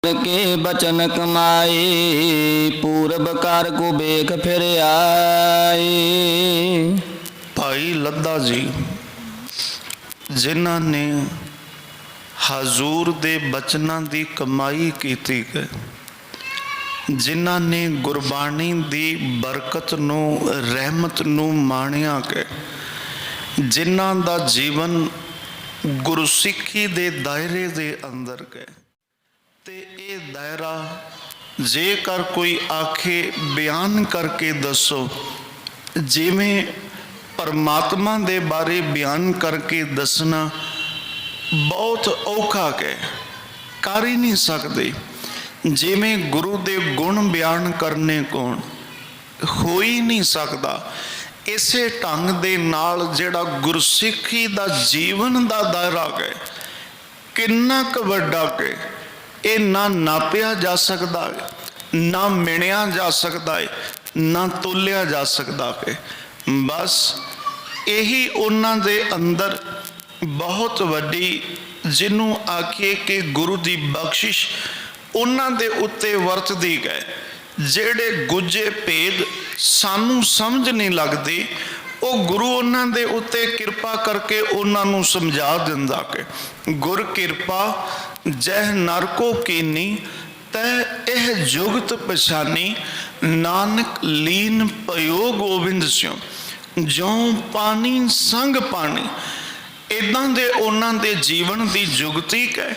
के बचन कमाए, पूरब कार को बेख फिर आए। भाई लद्दा जी जिन्हां ने हजूर दे बचनां दी कमाई कीती है, जिन्हां ने गुरबाणी दी बरकत नू रहमत नू माणिया के, जिन्हां दा जीवन गुरसिੱਖੀ दे दायरे दे अंदर गए ते ये दायरा जेकर कोई आखे बयान करके दसो, जिमें परमात्मा दे बारे बयान करके दसना बहुत औखा है, कर ही नहीं सकते। जिमें गुरु दे गुण बयान करने कौन हो ही नहीं सकता। इसे ढंग दे नाल जिहड़ा गुरसिੱਖੀ दा जीवन दा दायरा है किन्ना क वड्डा है, ये ना नापिया जा सकता है, ना मिणिया जा सकता है, ना तोलिया जा सकता है। बस यही उन्हां दे अंदर बहुत वड्डी जिन्हों आखिए कि गुरु की बख्शिश उन्हां दे उत्ते वरतदी है। जेड़े गुजे भेद सानू समझ नहीं लगते, वो गुरु उन्हां दे उत्ते किरपा करके उन्हां नू समझा दिंदा कि गुर किरपा जह नर को कीनी तह एह जुगत पछानी, नानक लीन पयो गोबिंद स्यों जो पानी संग पानी। इदां दे उन्हां दे जीवन की जुगती है,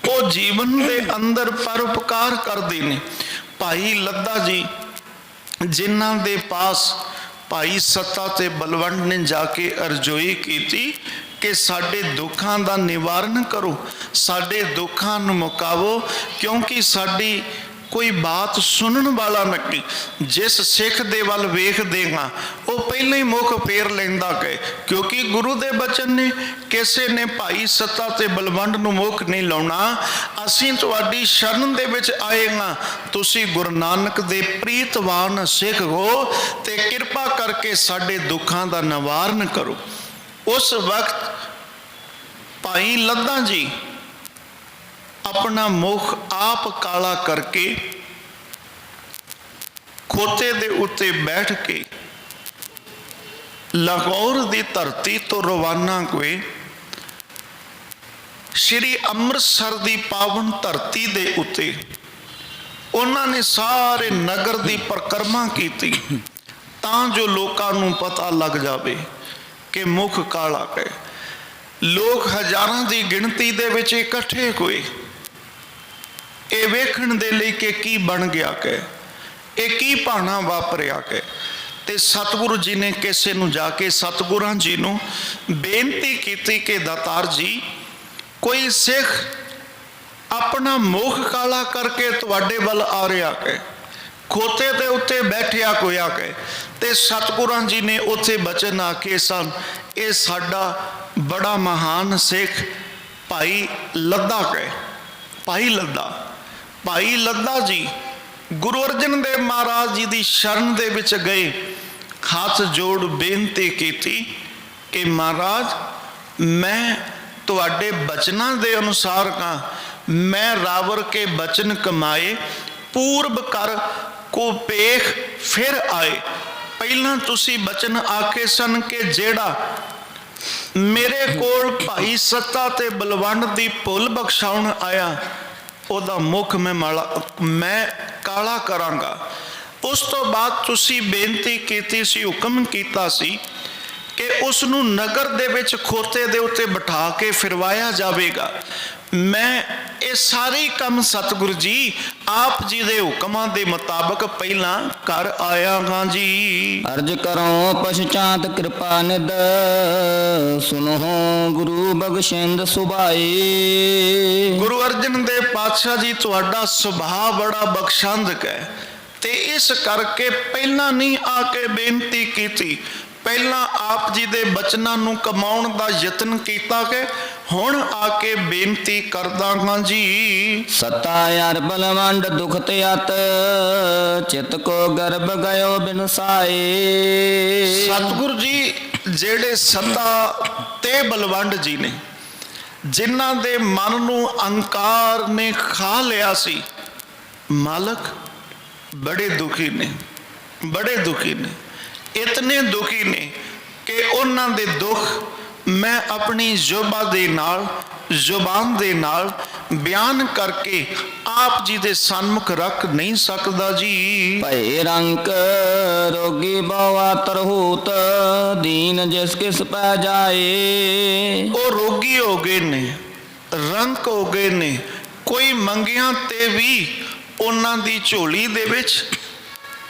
वो जीवन के अंदर परोपकार करते हैं। भाई लद्दा जी जिन्हां दे पास भाई सत्ता ते बलवंत ने जाके अरजोई की कि साडे दुखां दा निवारण करो, साडे दुखां नूं मुकावो, क्योंकि साडी कोई बात सुनने वाला नहीं। जिस सिख दे वल वेख देगा वो पहले ही मुख फेर लेंदा है, क्योंकि गुरु दे बचन ने किसी ने भाई सत्ता ते बलवंत नूं मुख नहीं लाउणा। असीं तुहाडी शरण दे विच आएगा, तुसी गुरु नानक दे प्रीतवान सिख हो ते किरपा करके साडे दुखां दा निवारण करो। उस वक्त भाई लद्दा जी अपना मुख आप काला करके खोते दे उत्ते बैठ के लाहौर दी धरती तो रवाना हुए, श्री अमृतसर दी पावन धरती दे उत्ते उन्होंने सारे नगर दी परिक्रमा की तां जो लोकां नूं पता लग जावे कि मुख काला है। लोग हजारां दी गिणती दे विच इकट्ठे हुए ये वेखण दे लई कि की बन गया के, ये की भाना वापरिया के। ते सतगुरु जी ने किसी नूं जाके सतगुरां जी नूं बेनती की कि दातार जी कोई सिख अपना मुख काला करके तुहाडे वल आ रहा है, खोते दे उत्ते बैठिया होया है। ते सतगुरां जी ने उत्थे बचन आखे सन, ये साडा बड़ा महान सिख भाई लद्दा है। भाई लद्दा जी गुरु अर्जन देव महाराज जी की शरण दे विच गए, हाथ जोड़ बेनती की कि महाराज मैं तुहाडे बचनां दे अनुसार का, मैं रावर के बचन कमाए पूर्व कर को पेख फिर आए। पहला तुसी बचन आखे सन कि जेड़ा मेरे कोल भाई सत्ता ते बलवंत दी भुल बख्शाउण आया ओदा मुख मैं काला करांगा। उस तो बाद तुसी बेनती कीती सी, हुक्म कीता सी कि उसनू नगर दे विच खोते दे उत्ते बिठा के फिरवाया जावेगा। मैं ये सारे काम सतगुरु जी आप जी दे हुक्मां दे मुताबक पहला कर आया हाँ जी। अर्ज करो पश्चात कृपा निद, सुनो गुरु बख्शिंद सुभाए। गुरु अर्जन देव पातशाह जी तुहाडा सुभाव बड़ा बख्शंद है, ते इस करके पहला नहीं आके बेनती की, पहला आप जी दे बचनां नूं कमाउण दा यतन कीता कि हुण आके बेनती करदा हां जी। सत्ता यार बलवंड दुख त्यात, चित को गर्भ गयो बिनसाए। सतगुरु जी जेड़े सत्ता ते बलवंड जी ने ਜਿਨ੍ਹਾਂ ਦੇ ਮਨ ਨੂੰ ਅਹੰਕਾਰ ਨੇ ਖਾ ਲਿਆ ਸੀ, ਮਾਲਕ ਬੜੇ ਦੁਖੀ ਨੇ, ਬੜੇ ਦੁਖੀ ਨੇ, ਇਤਨੇ ਦੁਖੀ ਨੇ ਕਿ ਉਹਨਾਂ ਦੇ ਦੁੱਖ ਮੈਂ ਆਪਣੀ ਜ਼ੁਬਾਨ ਦੇ ਨਾਲ ਬਿਆਨ ਕਰਕੇ ਆਪ ਜੀ ਦੇ ਸਨਮੁਖ ਰੱਖ ਨਹੀਂ ਸਕਦਾ ਜੀ। ਭਏ ਰੰਕ ਰੋਗੀ ਬਵਾ ਤਰਹੂਤ ਦੀਨ ਜਿਸ ਕਿਸ ਪੈ ਜਾਏ। ਉਹ ਰੋਗੀ ਹੋ ਗਏ ਨੇ, ਰੰਕ ਹੋ ਗਏ ਨੇ, ਕੋਈ ਮੰਗਿਆਂ ਤੇ ਵੀ ਉਹਨਾਂ ਦੀ ਝੋਲੀ ਦੇ ਵਿੱਚ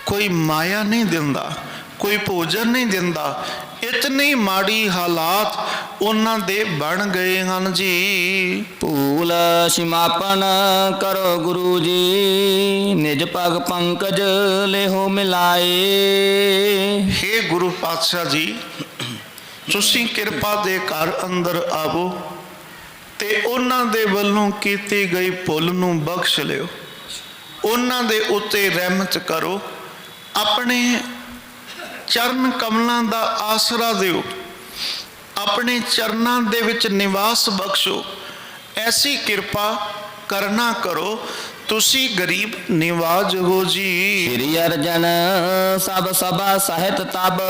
ਕੋਈ ਮਾਇਆ ਨਹੀਂ ਦਿੰਦਾ, ਕੋਈ ਭੋਜਨ ਨਹੀਂ ਦਿੰਦਾ। ਇਤਨੀ ਮਾੜੀ ਹਾਲਾਤ ਉਹਨਾਂ ਦੇ ਬਣ ਗਏ ਹਨ ਜੀ। ਭੂਲ ਸਿਮਾਪਨ ਕਰੋ ਗੁਰੂ ਜੀ ਨਿਜ ਪਗ ਪੰਕਜ ਲੇਹੋ ਮਿਲਾਏ। ਹੇ ਗੁਰੂ ਪਾਤਸ਼ਾਹ ਜੀ, ਤੁਸੀਂ ਕਿਰਪਾ ਦੇ ਘਰ ਅੰਦਰ ਆਵੋ ਤੇ ਉਹਨਾਂ ਦੇ ਵੱਲੋਂ ਕੀਤੀ ਗਈ ਭੁੱਲ ਨੂੰ ਬਖਸ਼ ਲਿਓ, ਉਹਨਾਂ ਦੇ ਉੱਤੇ ਰਹਿਮਤ ਕਰੋ, ਆਪਣੇ ਚਰਨ ਕਮਲਾਂ ਦਾ ਆਸਰਾ ਦਿਓ, ਆਪਣੇ ਚਰਨਾਂ ਦੇ ਵਿੱਚ ਨਿਵਾਸ ਬਖਸ਼ੋ। ਐਸੀ ਕਿਰਪਾ ਕਰਨਾ ਕਰੋ, ਤੁਸੀਂ ਗਰੀਬ ਨਿਵਾਜ ਹੋ ਜੀ। ਸ੍ਰੀ ਅਰਜਨ ਸਭ ਸਭਾ ਸਾਹਿਤ ਤਬ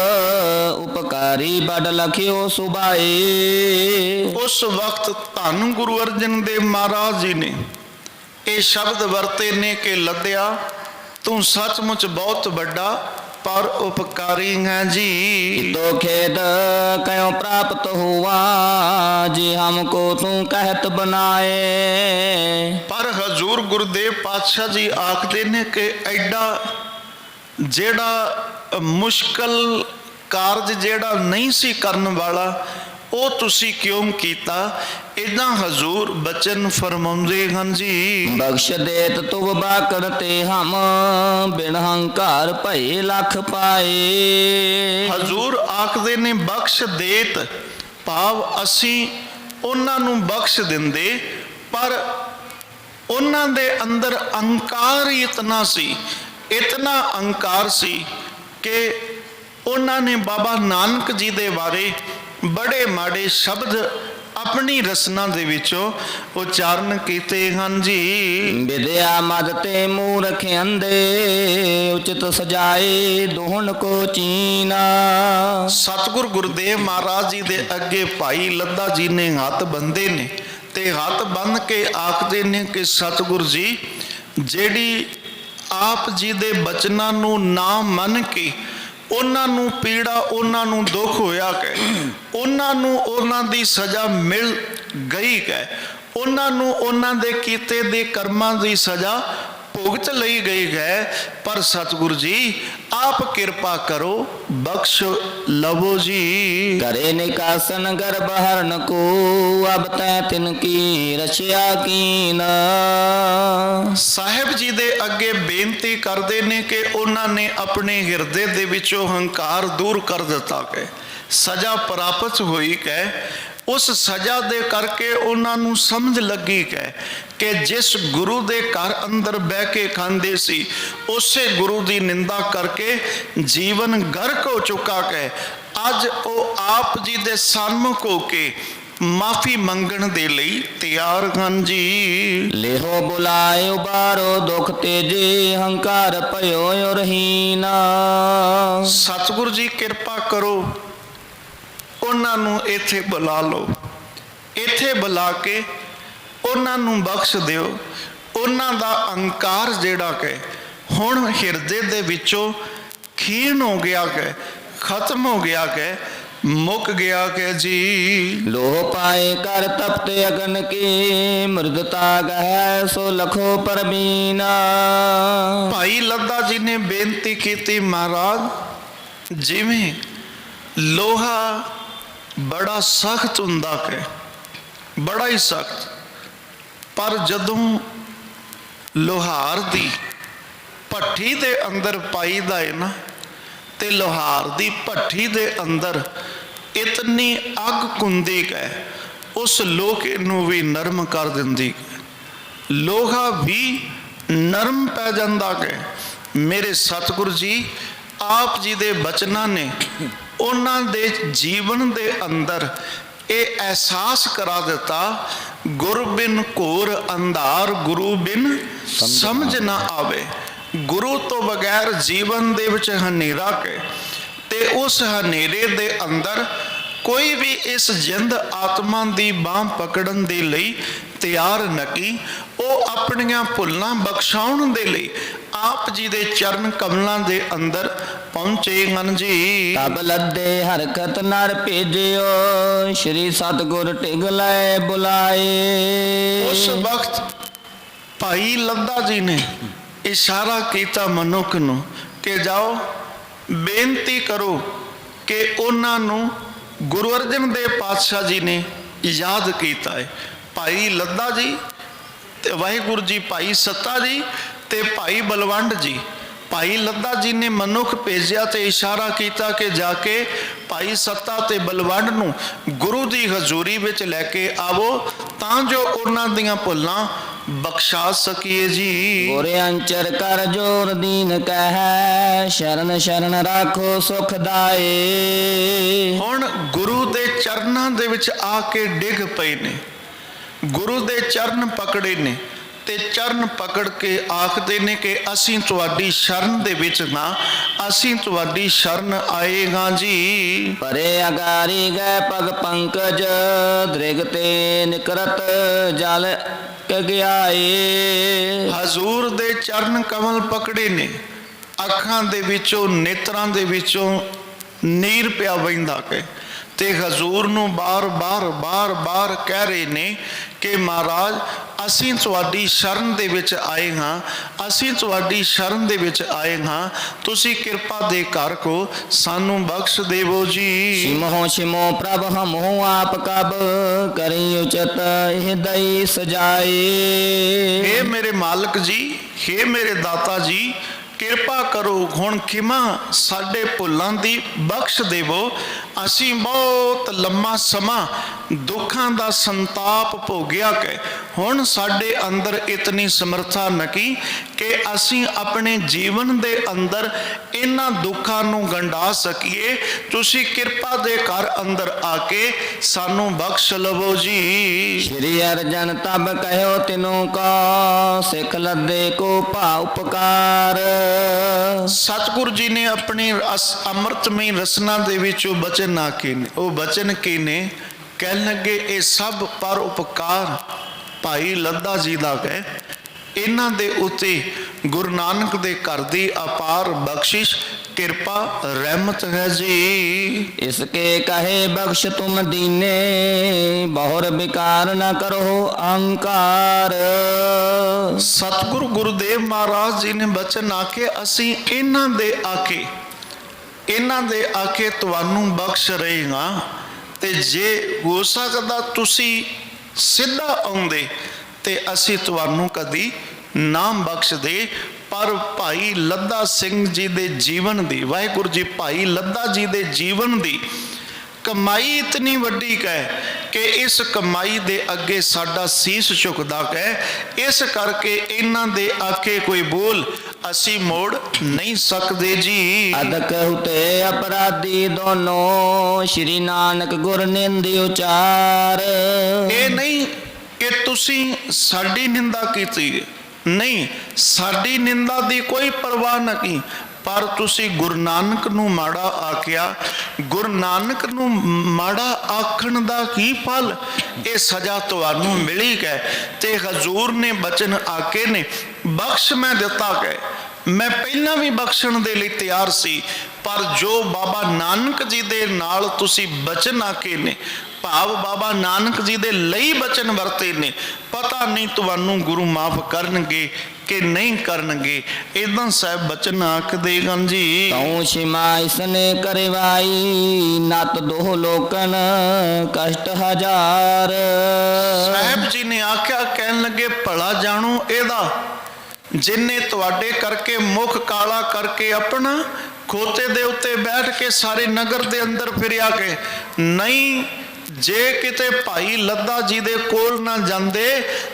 ਉਪਕਾਰੀ ਬੜ ਲਖਿਓ ਸੁਭਾਏ। ਉਸ ਵਕਤ ਧੰਨ ਗੁਰੂ ਅਰਜਨ ਦੇਵ ਮਹਾਰਾਜ ਜੀ ਨੇ ਇਹ ਸ਼ਬਦ ਵਰਤੇ ਨੇ ਕਿ ਲੱਦਿਆ ਤੂੰ ਸੱਚਮੁੱਚ ਬਹੁਤ ਵੱਡਾ ਪਰ ਉਪਕਾਰੀ ਹੈ ਜੀ। तो खेद कयो प्राप्त हुआ जी हमको तू कहत बनाए। ਪਰ ਹਜ਼ੂਰ ਗੁਰਦੇਵ ਪਾਤਸ਼ਾਹ ਜੀ ਆਖਦੇ ਨੇ ਕਿ ਐਡਾ ਜਿਹੜਾ ਮੁਸ਼ਕਲ ਕਾਰਜ ਜਿਹੜਾ ਨਹੀਂ ਸੀ ਕਰਨ ਵਾਲਾ ਉਹ ਤੁਸੀਂ ਕਿਉਂ ਕੀਤਾ। ਇਦਾਂ ਹਜ਼ੂਰ ਬਚਨ ਫਰਮਾਉਂਦੇ ਹਨ ਜੀ। बख्श देत तुब बाकर ते हम बिन हंकार भये लख पाए। ਹਜ਼ੂਰ ਆਖਦੇ ਨੇ ਬਖਸ਼ ਦੇਤ, ਭਾਵ ਅਸੀਂ ਉਹਨਾਂ ਨੂੰ ਬਖਸ਼ ਦਿੰਦੇ, ਪਰ ਉਹਨਾਂ ਦੇ ਅੰਦਰ ਅਹੰਕਾਰ ਹੀ ਇਤਨਾ ਸੀ, ਇਤਨਾ ਅਹੰਕਾਰ ਸੀ ਕਿ ਉਹਨਾਂ ਨੇ ਬਾਬਾ ਨਾਨਕ ਜੀ ਦੇ ਬਾਰੇ ਬੜੇ ਮਾੜੇ ਸ਼ਬਦ ਆਪਣੀ ਰਸਨਾ ਦੇ ਵਿੱਚੋਂ ਉਚਾਰਨ ਕੀਤੇ ਹਨ ਜੀ। विद्या मद ते मूर्ख अंधे उचित सजाए दोहन को चीना। ਸਤਿਗੁਰ ਗੁਰਦੇਵ ਮਹਾਰਾਜ ਜੀ ਦੇ ਅੱਗੇ ਭਾਈ ਲੱਦਾ ਜੀ ਨੇ ਹੱਥ ਬੰਨ੍ਹੇ ਨੇ ਤੇ ਹੱਥ ਬੰਨ੍ਹ ਕੇ ਆਖਦੇ ਨੇ ਕਿ ਸਤਿਗੁਰ ਜੀ, ਜਿਹੜੀ ਆਪ ਜੀ ਦੇ ਬਚਨਾਂ ਨੂੰ ਨਾ ਮੰਨ ਕੇ ਉਹਨਾਂ ਨੂੰ ਪੀੜਾ, ਉਹਨਾਂ ਨੂੰ ਦੁੱਖ ਹੋਇਆ ਕਿ ਉਹਨਾਂ ਨੂੰ ਉਹਨਾਂ ਦੀ ਸਜ਼ਾ ਮਿਲ ਗਈ ਕਿ ਉਹਨਾਂ ਨੂੰ ਉਹਨਾਂ ਦੇ ਕੀਤੇ ਦੇ ਕਰਮਾਂ ਦੀ ਸਜ਼ਾ ਭੁਗਤ ਲਈ ਗਈ ਹੈ। ਪਰ ਸਤਿਗੁਰੂ ਜੀ ਆਪ ਕਿਰਪਾ ਕਰੋ, ਬਖਸ਼ ਲਵੋ ਜੀ। करे निकासन गर्भ हरण को अब तै तिनकी रचया कीन। ਸਾਹਿਬ ਜੀ ਦੇ ਅੱਗੇ ਬੇਨਤੀ ਕਰਦੇ ਨੇ ਕਿ ਉਹਨਾਂ ਨੇ ਆਪਣੇ ਹਿਰਦੇ ਦੇ ਵਿੱਚੋਂ ਹੰਕਾਰ ਦੂਰ ਕਰ ਦਿੱਤਾ ਕਿ ਸਜ਼ਾ ਪ੍ਰਾਪਤ ਹੋਈ ਕਿ ਉਸ ਸਜ਼ਾ ਦੇ ਕਰਕੇ ਉਹਨਾਂ ਨੂੰ ਸਮਝ ਲੱਗੀ ਕਿ ਜਿਸ ਗੁਰੂ ਦੇ ਘਰ ਅੰਦਰ ਬਹਿ ਕੇ ਖਾਂਦੇ ਸੀ ਉਸੇ ਗੁਰੂ ਦੀ ਨਿੰਦਾ ਕਰਕੇ ਜੀਵਨ ਗਰਕ ਹੋ ਚੁੱਕਾ ਕਿ ਅੱਜ ਉਹ ਆਪ ਜੀ ਦੇ ਸਨਮੁਖ ਹੋ ਕੇ ਮਾਫੀ ਮੰਗਣ ਦੇ ਲਈ ਤਿਆਰ ਹਨ ਜੀ। लेहो बुलाए उबारो दुख तेजे हंकार पयो रहीना। ਸਤਿਗੁਰੂ ਜੀ ਕਿਰਪਾ ਕਰੋ, ਉਹਨਾਂ ਨੂੰ ਇੱਥੇ ਬੁਲਾ ਲਓ, ਇੱਥੇ ਬੁਲਾ ਕੇ ਉਹਨਾਂ ਨੂੰ ਬਖਸ਼ ਦਿਓ। ਉਹਨਾਂ ਦਾ ਅਹੰਕਾਰ ਜਿਹੜਾ ਕਿ ਹੁਣ ਹਿਰਦੇ ਦੇ ਵਿੱਚੋਂ ਖੀਣ ਹੋ ਗਿਆ ਕਿ ਖਤਮ ਹੋ ਗਿਆ ਕਿ ਮੁੱਕ ਗਿਆ ਕਿ ਜੀ। लोह पाए कर तपते अगन की मृदता गह सो लखो परबीना। ਭਾਈ ਲੱਦਾ ਜੀ ਨੇ ਬੇਨਤੀ ਕੀਤੀ, ਮਹਾਰਾਜ ਜਿਵੇਂ ਲੋਹਾ ਬੜਾ ਸਖਤ ਹੁੰਦਾ ਕਿ ਬੜਾ ਹੀ ਸਖਤ, ਪਰ ਜਦੋਂ ਲੋਹਾਰ ਦੀ ਭੱਠੀ ਦੇ ਅੰਦਰ ਪਾਈਦਾ ਹੈ ਨਾ ਤੇ ਲੋਹਾਰ ਦੀ ਭੱਠੀ ਦੇ ਅੰਦਰ ਇਤਨੀ ਅੱਗ ਕੁੰਦੀ ਹੈ ਉਸ ਲੋਹੇ ਨੂੰ ਵੀ ਨਰਮ ਕਰ ਦਿੰਦੀ ਹੈ, ਲੋਹਾ ਵੀ ਨਰਮ ਪੈ ਜਾਂਦਾ ਹੈ। ਮੇਰੇ ਸਤਿਗੁਰੂ ਜੀ ਆਪ ਜੀ ਦੇ ਬਚਨਾਂ ਨੇ ਉਹਨਾਂ ਦੇ ਜੀਵਨ ਦੇ ਅੰਦਰ ਇਹ ਅਹਿਸਾਸ ਕਰਾ ਦਿੱਤਾ, ਗੁਰ ਬਿਨ ਘੋਰ ਅੰਧਾਰ, ਗੁਰੂ ਬਿਨ ਸਮਝ ਨਾ ਆਵੇ। ਗੁਰੂ ਤੋਂ ਬਗੈਰ ਜੀਵਨ ਦੇ ਵਿੱਚ ਹਨੇਰਾ ਕੇ, ਤੇ ਉਸ ਹਨੇਰੇ ਦੇ ਅੰਦਰ ਕੋਈ ਵੀ ਇਸ ਜਿੰਦ ਆਤਮਾ ਦੀ ਬਾਂਹ ਪਕੜਨ ਦੇ ਲਈ ਤਿਆਰ ਨਹੀਂ। ਉਹ ਆਪਣੀਆਂ ਭੁੱਲਾਂ ਬਖਸ਼ਾਉਣ ਦੇ ਲਈ ਆਪ ਜੀ ਦੇ ਚਰਨ ਕਮਲਾਂ ਦੇ ਅੰਦਰ ਪਹੁੰਚੇ ਹਨ ਜੀ। ਤਬ ਲੱਦੇ ਹਰਕਤ ਨਰ ਭੇਜਿਓ, ਸ਼੍ਰੀ ਸਤਿਗੁਰ ਟਿਗ ਲੈ ਬੁਲਾਏ। ਉਸ ਵਕਤ ਭਾਈ ਲੱਦਾ ਜੀ ਨੇ ਇਸ਼ਾਰਾ ਕੀਤਾ ਮਨੁੱਖ ਨੂੰ ਕਿ ਜਾਓ ਬੇਨਤੀ ਕਰੋ ਕਿ ਉਹਨਾਂ ਨੂੰ ਗੁਰੂ ਅਰਜਨ ਦੇਵ ਪਾਤਸ਼ਾਹ ਜੀ ਨੇ ਯਾਦ ਕੀਤਾ ਹੈ। ਭਾਈ ਲੱਦਾ ਜੀ ਤੇ ਵਾਹਿਗੁਰੂ ਜੀ, ਭਾਈ ਸੱਤਾ ਜੀ ਤੇ ਭਾਈ ਬਲਵੰਡ ਜੀ। ਭਾਈ ਲੱਦਾ ਜੀ ਨੇ ਮਨੁੱਖ ਭੇਜਿਆ ਤੇ ਇਸ਼ਾਰਾ ਕੀਤਾ ਕਿ ਜਾ ਕੇ ਭਾਈ ਸੱਤਾ ਤੇ ਬਲਵੰਡ ਨੂੰ ਗੁਰੂ ਦੀ ਹਜ਼ੂਰੀ ਵਿੱਚ ਲੈ ਕੇ ਆਵੋ, ਤਾਂ ਜੋ ਉਹਨਾਂ ਦੀਆਂ ਭੁੱਲਾਂ ਬਖਸ਼ਾ ਸਕੀਏ ਜੀ। ਗੁਰ ਅੰਚਰ ਕਰ ਜੋਰ ਦੀਨ ਕਹਿ, ਸ਼ਰਨ ਸ਼ਰਨ ਰਾਖੋ ਸੁਖ ਦਾਏ। ਹੁਣ ਗੁਰੂ ਦੇ ਚਰਨਾਂ ਦੇ ਵਿੱਚ ਆ ਕੇ ਡਿੱਗ ਪਏ ਨੇ, ਗੁਰੂ ਦੇ ਚਰਨ ਪਕੜੇ ਨੇ, ਤੇ ਚਰਨ ਪਕੜ ਕੇ ਆਖਦੇ ਨੇ ਕਿ ਅਸੀਂ ਤੁਹਾਡੀ ਸ਼ਰਨ ਦੇ ਵਿੱਚ ਨਾ, ਅਸੀਂ ਤੁਹਾਡੀ ਸ਼ਰਨ ਆਏਗਾ ਜੀ। ਪਰੇ ਅਗਾਰੀ ਗਏ ਪਗ ਪੰਕਜ, ਦ੍ਰਿਗ ਤੇ ਨਿਕਰਤ ਜਲ ਕਗਿਆਏ। ਹਜ਼ੂਰ ਦੇ ਚਰਨ ਕਮਲ ਪਕੜੇ ਨੇ, ਅੱਖਾਂ ਦੇ ਵਿੱਚੋਂ ਨੇਤਰਾਂ ਦੇ ਵਿੱਚੋਂ ਨੀਰ ਪਿਆ ਵਹਿੰਦਾ ਕੇ, ਤੇ ਹਜ਼ੂਰ ਨੂੰ ਬਾਰ-ਬਾਰ ਕਹਿ ਰਹੇ ਨੇ ਕਿ ਮਹਾਰਾਜ ਅਸੀਂ ਤੁਹਾਡੀ ਸ਼ਰਨ ਦੇ ਵਿੱਚ ਆਏ ਹਾਂ, ਅਸੀਂ ਤੁਹਾਡੀ ਸ਼ਰਨ ਦੇ ਵਿੱਚ ਆਏ ਹਾਂ, ਤੁਸੀਂ ਕਿਰਪਾ ਦੇ ਕਰ ਕੋ ਸਾਨੂੰ ਬਖਸ਼ ਦੇਵੋ ਜੀ। ਸਿਮਹੁ ਸਿਮੋ ਪ੍ਰਭ ਹਮਹੁ ਆਪ ਕਬ, ਕਰੀ ਉਚਤ ਹਿਰਦਈ ਸਜਾਏ। हे ਮੇਰੇ ਮਾਲਕ ਜੀ, हे ਮੇਰੇ ਦਾਤਾ ਜੀ, ਕਿਰਪਾ ਕਰੋ ਹੁਣ ਖਿਮਾ ਸਾਡੇ ਭੁੱਲਾਂ ਦੀ ਬਖਸ਼ ਦੇਵੋ। ਅਸੀਂ ਬਹੁਤ ਲੰਮਾ ਸਮਾਂ ਦੁੱਖਾਂ ਦਾ ਸੰਤਾਪ ਭੋਗਿਆ ਕਿ ਹੁਣ ਸਾਡੇ ਅੰਦਰ ਇਤਨੀ ਸਮਰੱਥਾ ਨਹੀਂ ਕਿ ਅਸੀਂ ਆਪਣੇ ਜੀਵਨ ਦੇ ਅੰਦਰ ਇਹਨਾਂ ਦੁੱਖਾਂ ਨੂੰ ਗੰਢਾ ਸਕੀਏ। ਤੁਸੀਂ ਕਿਰਪਾ ਦੇ ਘਰ ਅੰਦਰ ਆ ਕੇ ਸਾਨੂੰ ਬਖਸ਼ ਲਵੋ ਜੀ। ਸ਼੍ਰੀ ਅਰਜਨ ਤਬ ਕਹਿਓ ਤਿਨੋਂ ਕਾ, ਸਿੱਖ ਲੱਦੇ ਕੋ ਭਾ ਉਪਕਾਰ। ਸਤਿਗੁਰੂ ਜੀ ਨੇ ਆਪਣੀ ਅੰਮ੍ਰਿਤਮਈ ਰਸਨਾ ਦੇ ਵਿੱਚ ਉਹ ਬਚਨ ਆਖੇ ਨੇ, ਉਹ ਬਚਨ ਕੀ ਨੇ? ਕਹਿਣ ਲੱਗੇ ਇਹ ਸਭ ਪਰ ਉਪਕਾਰ ਭਾਈ ਲੱਦਾ ਜੀ ਦਾ ਹੈ। ਇਹਨਾਂ ਦੇ ਉੱਤੇ ਗੁਰੂ ਨਾਨਕ ਦੇ ਘਰ ਦੀ ਅਪਾਰ ਬਖਸ਼ਿਸ਼ ਕਿਰਪਾ ਰਹਿਮਤ ਹੈ ਜੀ। ਇਸਕੇ ਕਹੇ ਬਖਸ਼ ਤੁਮ ਦੀਨੇ, ਬਹੁਰ ਵਿਕਾਰ ਨਾ ਕਰੋ ਅਹੰਕਾਰ। ਸਤਿਗੁਰੂ ਗੁਰੂਦੇਵ ਮਹਾਰਾਜ ਜੀ ਨੇ ਬਚਨ ਆਖੇ ਅਸੀਂ ਇਹਨਾਂ ਦੇ ਆਖੇ ਤੁਹਾਨੂੰ ਬਖਸ਼ ਰਹੇ ਹਾਂ, ਤੇ ਜੇ ਹੋ ਸਕਦਾ ਤੁਸੀਂ ਸਿੱਧਾ ਆਉਂਦੇ ਤੇ ਅਸੀਂ ਤੁਹਾਨੂੰ ਕਦੀ ਨਾ ਬਖਸ਼ਦੇ। ਪਰ ਭਾਈ ਲੱਦਾ ਸਿੰਘ ਜੀ ਦੇ ਜੀਵਨ ਦੀ, ਵਾਹਿਗੁਰੂ ਜੀ ਭਾਈ ਲੱਦਾ ਜੀ ਦੇ ਜੀਵਨ ਦੀ ਕਮਾਈ ਇਤਨੀ ਵੱਡੀ ਹੈ ਕਿ ਇਸ ਕਮਾਈ ਦੇ ਅੱਗੇ ਸਾਡਾ ਸੀਸ ਝੁਕਦਾ ਹੈ। ਇਸ ਕਰਕੇ ਇਹਨਾਂ ਦੇ ਆਖੇ ਕੋਈ ਬੋਲ ਅਸੀਂ ਮੋੜ ਨਹੀਂ ਸਕਦੇ ਜੀ। ਅਦਕ ਹੁਤੇ ਅਪਰਾਧੀ ਦੋਨੋਂ, ਸ਼੍ਰੀ ਨਾਨਕ ਗੁਰ ਨਿੰਦ ਉਚਾਰ। ਇਹ ਨਹੀਂ ਕਿ ਤੁਸੀਂ ਸਾਡੀ ਨਿੰਦਾ ਕੀਤੀ, ਨਹੀਂ, ਸਾਡੀ ਨਿੰਦਾ ਦੀ ਕੋਈ ਪਰਵਾਹ ਨਹੀਂ, ਪਰ ਤੁਸੀਂ ਗੁਰੂ ਨਾਨਕ ਨੂੰ ਮਾੜਾ ਆਖਿਆ। ਗੁਰੂ ਨਾਨਕ ਨੂੰ ਮਾੜਾ ਆਖਣ ਦਾ ਕੀ ਫਲ? ਇਹ ਸਜ਼ਾ ਤੁਹਾਨੂੰ ਮਿਲੀ ਹੈ। ਤੇ ਹਜ਼ੂਰ ਨੇ ਬਚਨ ਆਕੇ ਨੇ ਬਖਸ਼ ਮੈਂ ਦਿੱਤਾ ਹੈ, ਮੈਂ ਪਹਿਲਾਂ ਵੀ ਬਖਸ਼ਣ ਦੇ ਲਈ ਤਿਆਰ ਸੀ, ਪਰ ਜੋ ਬਾਬਾ ਨਾਨਕ ਜੀ ਦੇ ਨਾਲ ਤੁਸੀਂ ਬਚਨ ਆਕੇ ਨੇ, ਭਾਵ ਬਾਬਾ ਨਾਨਕ ਜੀ ਦੇ ਲਈ ਬਚਨ ਵਰਤੇ ਨੇ, ਪਤਾ ਨਹੀਂ ਤੁਹਾਨੂੰ ਗੁਰੂ ਮਾਫ ਕਰਨਗੇ ਕਿ ਨਹੀਂ ਕਰਨਗੇ। ਇਦਾਂ ਸਾਹਿਬ ਬਚਨ ਆਖਦੇ ਹਨ ਜੀ। ਤਉ ਸਿਮਾ ਇਸਨੇ ਕਰਵਾਈ, ਨਤ ਦੋਹ ਲੋਕਨ ਕਸ਼ਟ ਹਜ਼ਾਰ। ਸਾਹਿਬ ਜੀ ਨੇ ਆਖਿਆ, ਕਹਿਣ ਲੱਗੇ ਭਲਾ ਜਾਣੋ ਇਹਦਾ, ਜਿਨੇ ਤੁਹਾਡੇ ਕਰਕੇ ਮੁਖ ਕਾਲਾ ਕਰਕੇ ਆਪਣਾ ਖੋਤੇ ਦੇ ਉੱਤੇ ਬੈਠ ਕੇ ਸਾਰੇ ਨਗਰ ਦੇ ਅੰਦਰ ਫਿਰਿਆ ਕੇ ਨਹੀਂ ਜੇ ਕਿਤੇ ਭਾਈ ਲੱਦਾ ਜੀ ਦੇ ਕੋਲ ਨਾ ਜਾਂਦੇ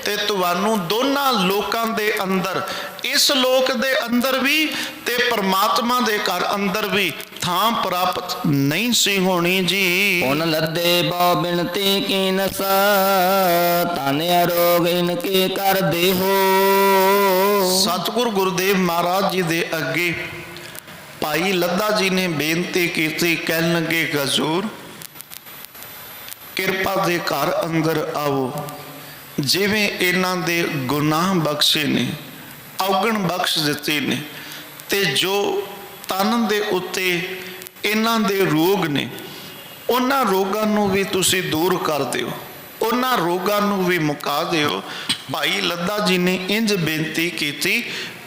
ਤੇ ਤੁਹਾਨੂੰ ਦੋਨਾਂ ਲੋਕਾਂ ਦੇ ਅੰਦਰ, ਇਸ ਲੋਕ ਦੇ ਅੰਦਰ ਵੀ ਤੇ ਪਰਮਾਤਮਾ ਦੇ ਘਰ ਅੰਦਰ ਵੀ ਥਾਂ ਪ੍ਰਾਪਤ ਨਹੀਂ ਸੀ ਹੋਣੀ ਜੀ। ਪੁਨ ਲੱਦੇ ਬਹੁ ਬਿਨਤੀ ਕੀਨਸ ਤਨ ਅਰੋਗ ਇਨਕੇ ਕਰ ਦੇਹੋ। ਸਤਿਗੁਰ ਗੁਰਦੇਵ ਮਹਾਰਾਜ ਜੀ ਦੇ ਅੱਗੇ ਭਾਈ ਲੱਦਾ ਜੀ ਨੇ ਬੇਨਤੀ ਕੀਤੀ, ਕਹਿਣ ਲੱਗੇ ਹਜ਼ੂਰ ਕਿਰਪਾ ਦੇ ਘਰ ਅੰਦਰ ਆਓ। ਜਿਵੇਂ ਇਹਨਾਂ ਦੇ ਗੁਨਾਹ ਬਖਸ਼ੇ ਨੇ, ਔਗਣ ਬਖਸ਼ ਦਿੱਤੇ ਨੇ, ਤੇ ਜੋ ਤਨ ਦੇ ਉੱਤੇ ਇਹਨਾਂ ਦੇ ਰੋਗ ਨੇ, ਉਹਨਾਂ ਰੋਗਾਂ ਨੂੰ ਵੀ ਤੁਸੀਂ ਦੂਰ ਕਰ ਦਿਓ, ਉਹਨਾਂ ਰੋਗਾਂ ਨੂੰ ਵੀ ਮੁਕਾ ਦਿਓ। ਭਾਈ ਲੱਦਾ ਜੀ ਨੇ ਇੰਜ ਬੇਨਤੀ ਕੀਤੀ,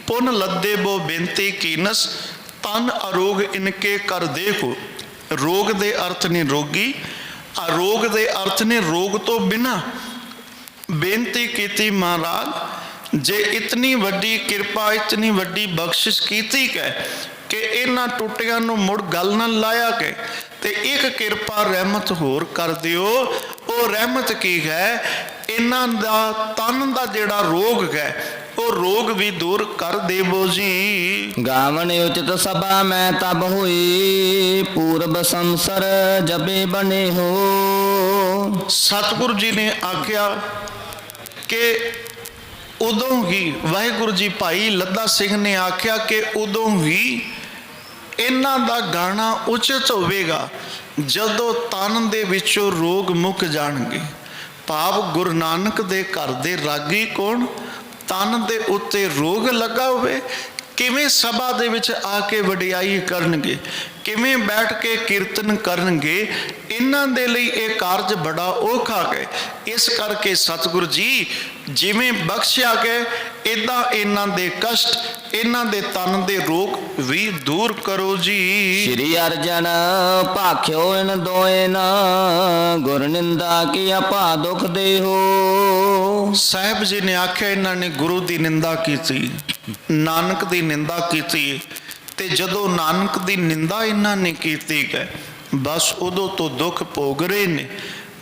ਪੁਨ ਲੱਦੇ ਬੋ ਬੇਨਤੀ ਕੀਨਸ ਤਨ ਅਰੋਗ ਇਨਕੇ ਕਰ ਦੇਖੋ। ਰੋਗ ਦੇ ਅਰਥ ਨੇ ਰੋਗੀ, ਅਰੋਗ ਦੇ ਅਰਥ ਨੇ ਰੋਗ ਤੋਂ ਬਿਨਾ। ਬੇਨਤੀ ਕੀਤੀ ਮਹਾਰਾਜ ਜੇ ਇਤਨੀ ਵੱਡੀ ਕਿਰਪਾ, ਇਤਨੀ ਵੱਡੀ ਬਖਸ਼ਿਸ਼ ਕੀਤੀ ਕਿ ਇਹਨਾਂ ਟੁੱਟਿਆਂ ਨੂੰ ਮੁੜ ਗੱਲ ਨਾ ਲਾਇਆ ਕਿ ਤੇ ਇੱਕ ਕਿਰਪਾ ਰਹਿਮਤ ਹੋਰ ਕਰ ਦਿਓ। ਉਹ ਰਹਿਮਤ ਕੀ ਹੈ? ਇਹਨਾਂ ਦਾ ਤਨ ਦਾ ਜਿਹੜਾ ਰੋਗ ਹੈ ਉਹ ਰੋਗ ਵੀ ਦੂਰ ਕਰ ਦੇਵੋ ਜੀ। ਗਾਵਨ ਉਚਿਤ ਸਭਾ ਮੈਂ ਤਬ ਹੋਈ ਪੂਰਬ ਸੰਸਰ ਜਬੇ ਬਨੇ ਹੋ। ਸਤਿਗੁਰੂ ਜੀ ਨੇ ਆਖਿਆ ਕਿ ਉਦੋਂ ਹੀ, ਵਾਹਿਗੁਰੂ ਜੀ ਭਾਈ ਲੱਦਾ ਸਿੰਘ ਨੇ ਆਖਿਆ ਕਿ ਉਦੋਂ ਹੀ ਇਹਨਾਂ ਦਾ ਗਾਣਾ ਉਚਿਤ ਹੋਵੇਗਾ ਜਦੋਂ ਤਨ ਦੇ ਵਿੱਚੋਂ ਰੋਗ ਮੁੱਕ ਜਾਣਗੇ। ਭਾਵ ਗੁਰੂ ਨਾਨਕ ਦੇ ਘਰ ਦੇ ਰਾਗੀ ਕੌਣ? ਤਨ ਦੇ ਉੱਤੇ ਰੋਗ ਲੱਗਾ ਹੋਵੇ, ਕਿਵੇਂ ਸਭਾ ਦੇ ਵਿੱਚ ਆ ਕੇ ਵਡਿਆਈ ਕਰਨਗੇ, ਕਿਵੇਂ ਬੈਠ ਕੇ ਕੀਰਤਨ ਕਰਨਗੇ? ਇਹਨਾਂ ਦੇ ਲਈ ਇਹ ਕਾਰਜ ਬੜਾ ਔਖਾ ਹੈ। ਇਸ ਕਰਕੇ ਸਤਿਗੁਰੂ ਜੀ ਜਿਵੇਂ ਬਖਸ਼ਿਆ ਗਏ ਇਦਾਂ ਇਹਨਾਂ ਦੇ ਕਸ਼ਟ, ਇਹਨਾਂ ਦੇ ਤਨ ਦੇ ਰੋਗ ਵੀ ਦੂਰ ਕਰੋ ਜੀ। ਸ਼੍ਰੀ ਅਰਜਨ ਭਾਖਿਓ ਇਨ ਦੋਏ ਨਾ ਗੁਰ ਨਿੰਦਾ ਕੀ ਆਪਾ ਦੁਖ ਦੇਹੋ। ਸਾਹਿਬ ਜੀ ਨੇ ਆਖਿਆ ਇਹਨਾਂ ਨੇ ਗੁਰੂ ਦੀ ਨਿੰਦਾ ਕੀਤੀ, ਨਾਨਕ ਦੀ ਨਿੰਦਾ ਕੀਤੀ, ਤੇ ਜਦੋਂ ਨਾਨਕ ਦੀ ਨਿੰਦਾ ਇਹਨਾਂ ਨੇ ਕੀਤੀ ਹੈ ਬਸ ਉਦੋਂ ਤੋਂ ਦੁੱਖ ਭੋਗ ਰਹੇ ਨੇ।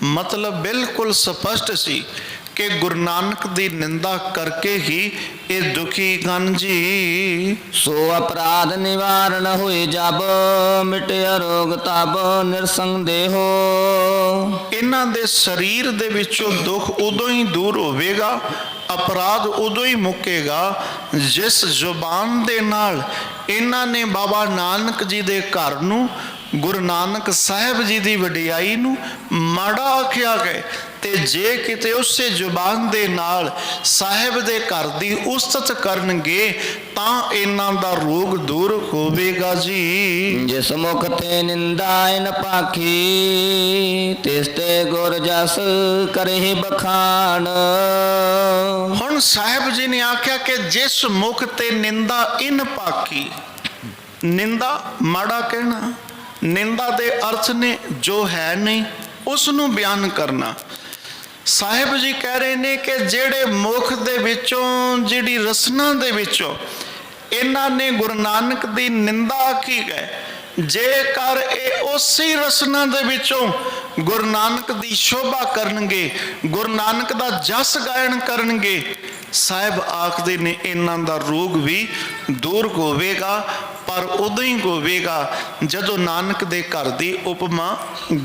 ਮਤਲਬ ਬਿਲਕੁਲ ਸਪਸ਼ਟ ਸੀ ਕਿ ਗੁਰੂ ਨਾਨਕ ਦੀ ਨਿੰਦਾ ਕਰਕੇ ਹੀ ਇਹ ਦੁਖੀ ਹਨ ਜੀ। ਸੋ ਅਪਰਾਧ ਨਿਵਾਰਨ ਹੋਏ ਜਬ ਮਿਟਿਆ ਰੋਗ ਤਬ ਨਿਰਸੰਗ ਦੇਹੋ। ਇਹਨਾਂ ਦੇ ਸਰੀਰ ਦੇ ਵਿੱਚੋਂ ਦੁੱਖ ਉਦੋਂ ਹੀ ਦੂਰ ਹੋਵੇਗਾ, ਅਪਰਾਧ ਉਦੋਂ ਹੀ ਮੁੱਕੇਗਾ ਜਿਸ ਜ਼ੁਬਾਨ ਦੇ ਨਾਲ ਇਹਨਾਂ ਨੇ ਬਾਬਾ ਨਾਨਕ ਜੀ ਦੇ ਘਰ ਨੂੰ, ਗੁਰੂ ਨਾਨਕ ਸਾਹਿਬ ਜੀ ਦੀ ਵਡਿਆਈ ਨੂੰ ਮਾੜਾ ਆਖਿਆ ਗਏ। ਤੇ ਜੇ ਕਿਤੇ ਉਸੇ ਜ਼ੁਬਾਨ ਦੇ ਨਾਲ ਸਾਹਿਬ ਦੇ ਘਰ ਦੀ ਉਸਤਤ ਕਰਨਗੇ ਤਾਂ ਇਹਨਾਂ ਦਾ ਰੋਗ ਦੂਰ ਹੋਵੇਗਾ ਜੀ। ਜਿਸ ਮੁਖ ਤੇ ਨਿੰਦਾ ਇਨ ਪਾਖੀ ਤਿਸ ਤੇ ਗੁਰ ਜਸ ਕਰਹਿ ਬਖਾਨ। ਹੁਣ ਸਾਹਿਬ ਜੀ ਨੇ ਆਖਿਆ ਕਿ ਜਿਸ ਮੁਖ ਤੇ ਨਿੰਦਾ ਇਨ ਪਾਖੀ, ਨਿੰਦਾ ਮਾੜਾ ਕਹਿਣਾ, ਨਿੰਦਾ ਦੇ ਅਰਥ ਨੇ ਜੋ ਹੈ ਨਹੀਂ ਉਸ ਨੂੰ ਬਿਆਨ ਕਰਨਾ। ਸਾਹਿਬ ਜੀ ਕਹਿ ਰਹੇ ਨੇ ਕਿ ਜਿਹੜੇ ਮੁਖ ਦੇ ਵਿੱਚੋਂ, ਜਿਹੜੀ ਰਸਨਾ ਦੇ ਵਿੱਚੋਂ ਇਹਨਾਂ ਨੇ ਗੁਰੂ ਨਾਨਕ ਦੀ ਨਿੰਦਾ ਆਖੀ ਹੈ, ਜੇਕਰ ਇਹ ਉਸੇ ਰਸਨਾ ਦੇ ਵਿੱਚੋਂ ਗੁਰੂ ਨਾਨਕ ਦੀ ਸ਼ੋਭਾ ਕਰਨਗੇ, ਗੁਰੂ ਨਾਨਕ ਦਾ ਜਸ ਗਾਇਨ ਕਰਨਗੇ, ਸਾਹਿਬ ਆਖਦੇ ਨੇ ਇਹਨਾਂ ਦਾ ਰੋਗ ਵੀ ਦੂਰ ਹੋਵੇਗਾ। ਪਰ ਉਦੋਂ ਹੀ ਹੋਵੇਗਾ ਜਦੋਂ ਨਾਨਕ ਦੇ ਘਰ ਦੀ ਉਪਮਾ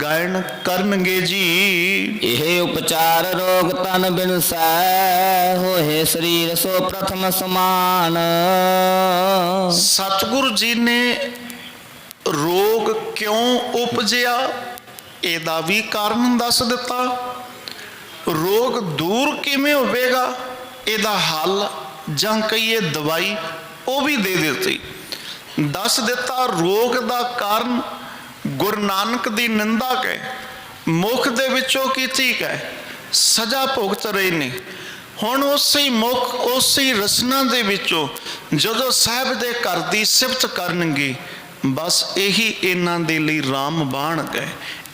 ਗਾਇਨ ਕਰਨਗੇ ਜੀ। ਇਹ ਉਪਚਾਰ ਰੋਗ ਤਨ ਬਿਨਸੈ ਹੋਏ ਸਰੀਰ ਸੋ ਪ੍ਰਥਮ ਸਮਾਨ। ਸਤਿਗੁਰੂ ਜੀ ਨੇ ਰੋਗ ਕਿਉਂ ਉਪਜਿਆ ਇਹਦਾ ਵੀ ਕਾਰਨ ਦੱਸ ਦਿੱਤਾ। ਰੋਗ ਦੂਰ ਕਿਵੇਂ ਹੋਵੇਗਾ ਇਹਦਾ ਹੱਲ ਜਾਂ ਕਹੀਏ ਦਵਾਈ ਉਹ ਵੀ ਦੇ ਦਿੱਤੀ, ਦੱਸ ਦਿੱਤਾ। ਰੋਗ ਦਾ ਕਾਰਨ ਗੁਰੂ ਨਾਨਕ ਦੀ ਨਿੰਦਾ ਹੈ, ਮੁਖ ਦੇ ਵਿੱਚੋਂ ਕੀਤੀ ਹੈ, ਸਜ਼ਾ ਭੁਗਤ ਰਹੇ ਨੇ। ਹੁਣ ਉਸੇ ਮੁਖ, ਉਸੇ ਰਸਨਾ ਦੇ ਵਿੱਚੋਂ ਜਦੋਂ ਸਾਹਿਬ ਦੇ ਘਰ ਦੀ ਸਿਫਤ ਕਰਨਗੇ ਬਸ ਇਹੀ ਇਹਨਾਂ ਦੇ ਲਈ ਰਾਮਬਾਣ ਹੈ,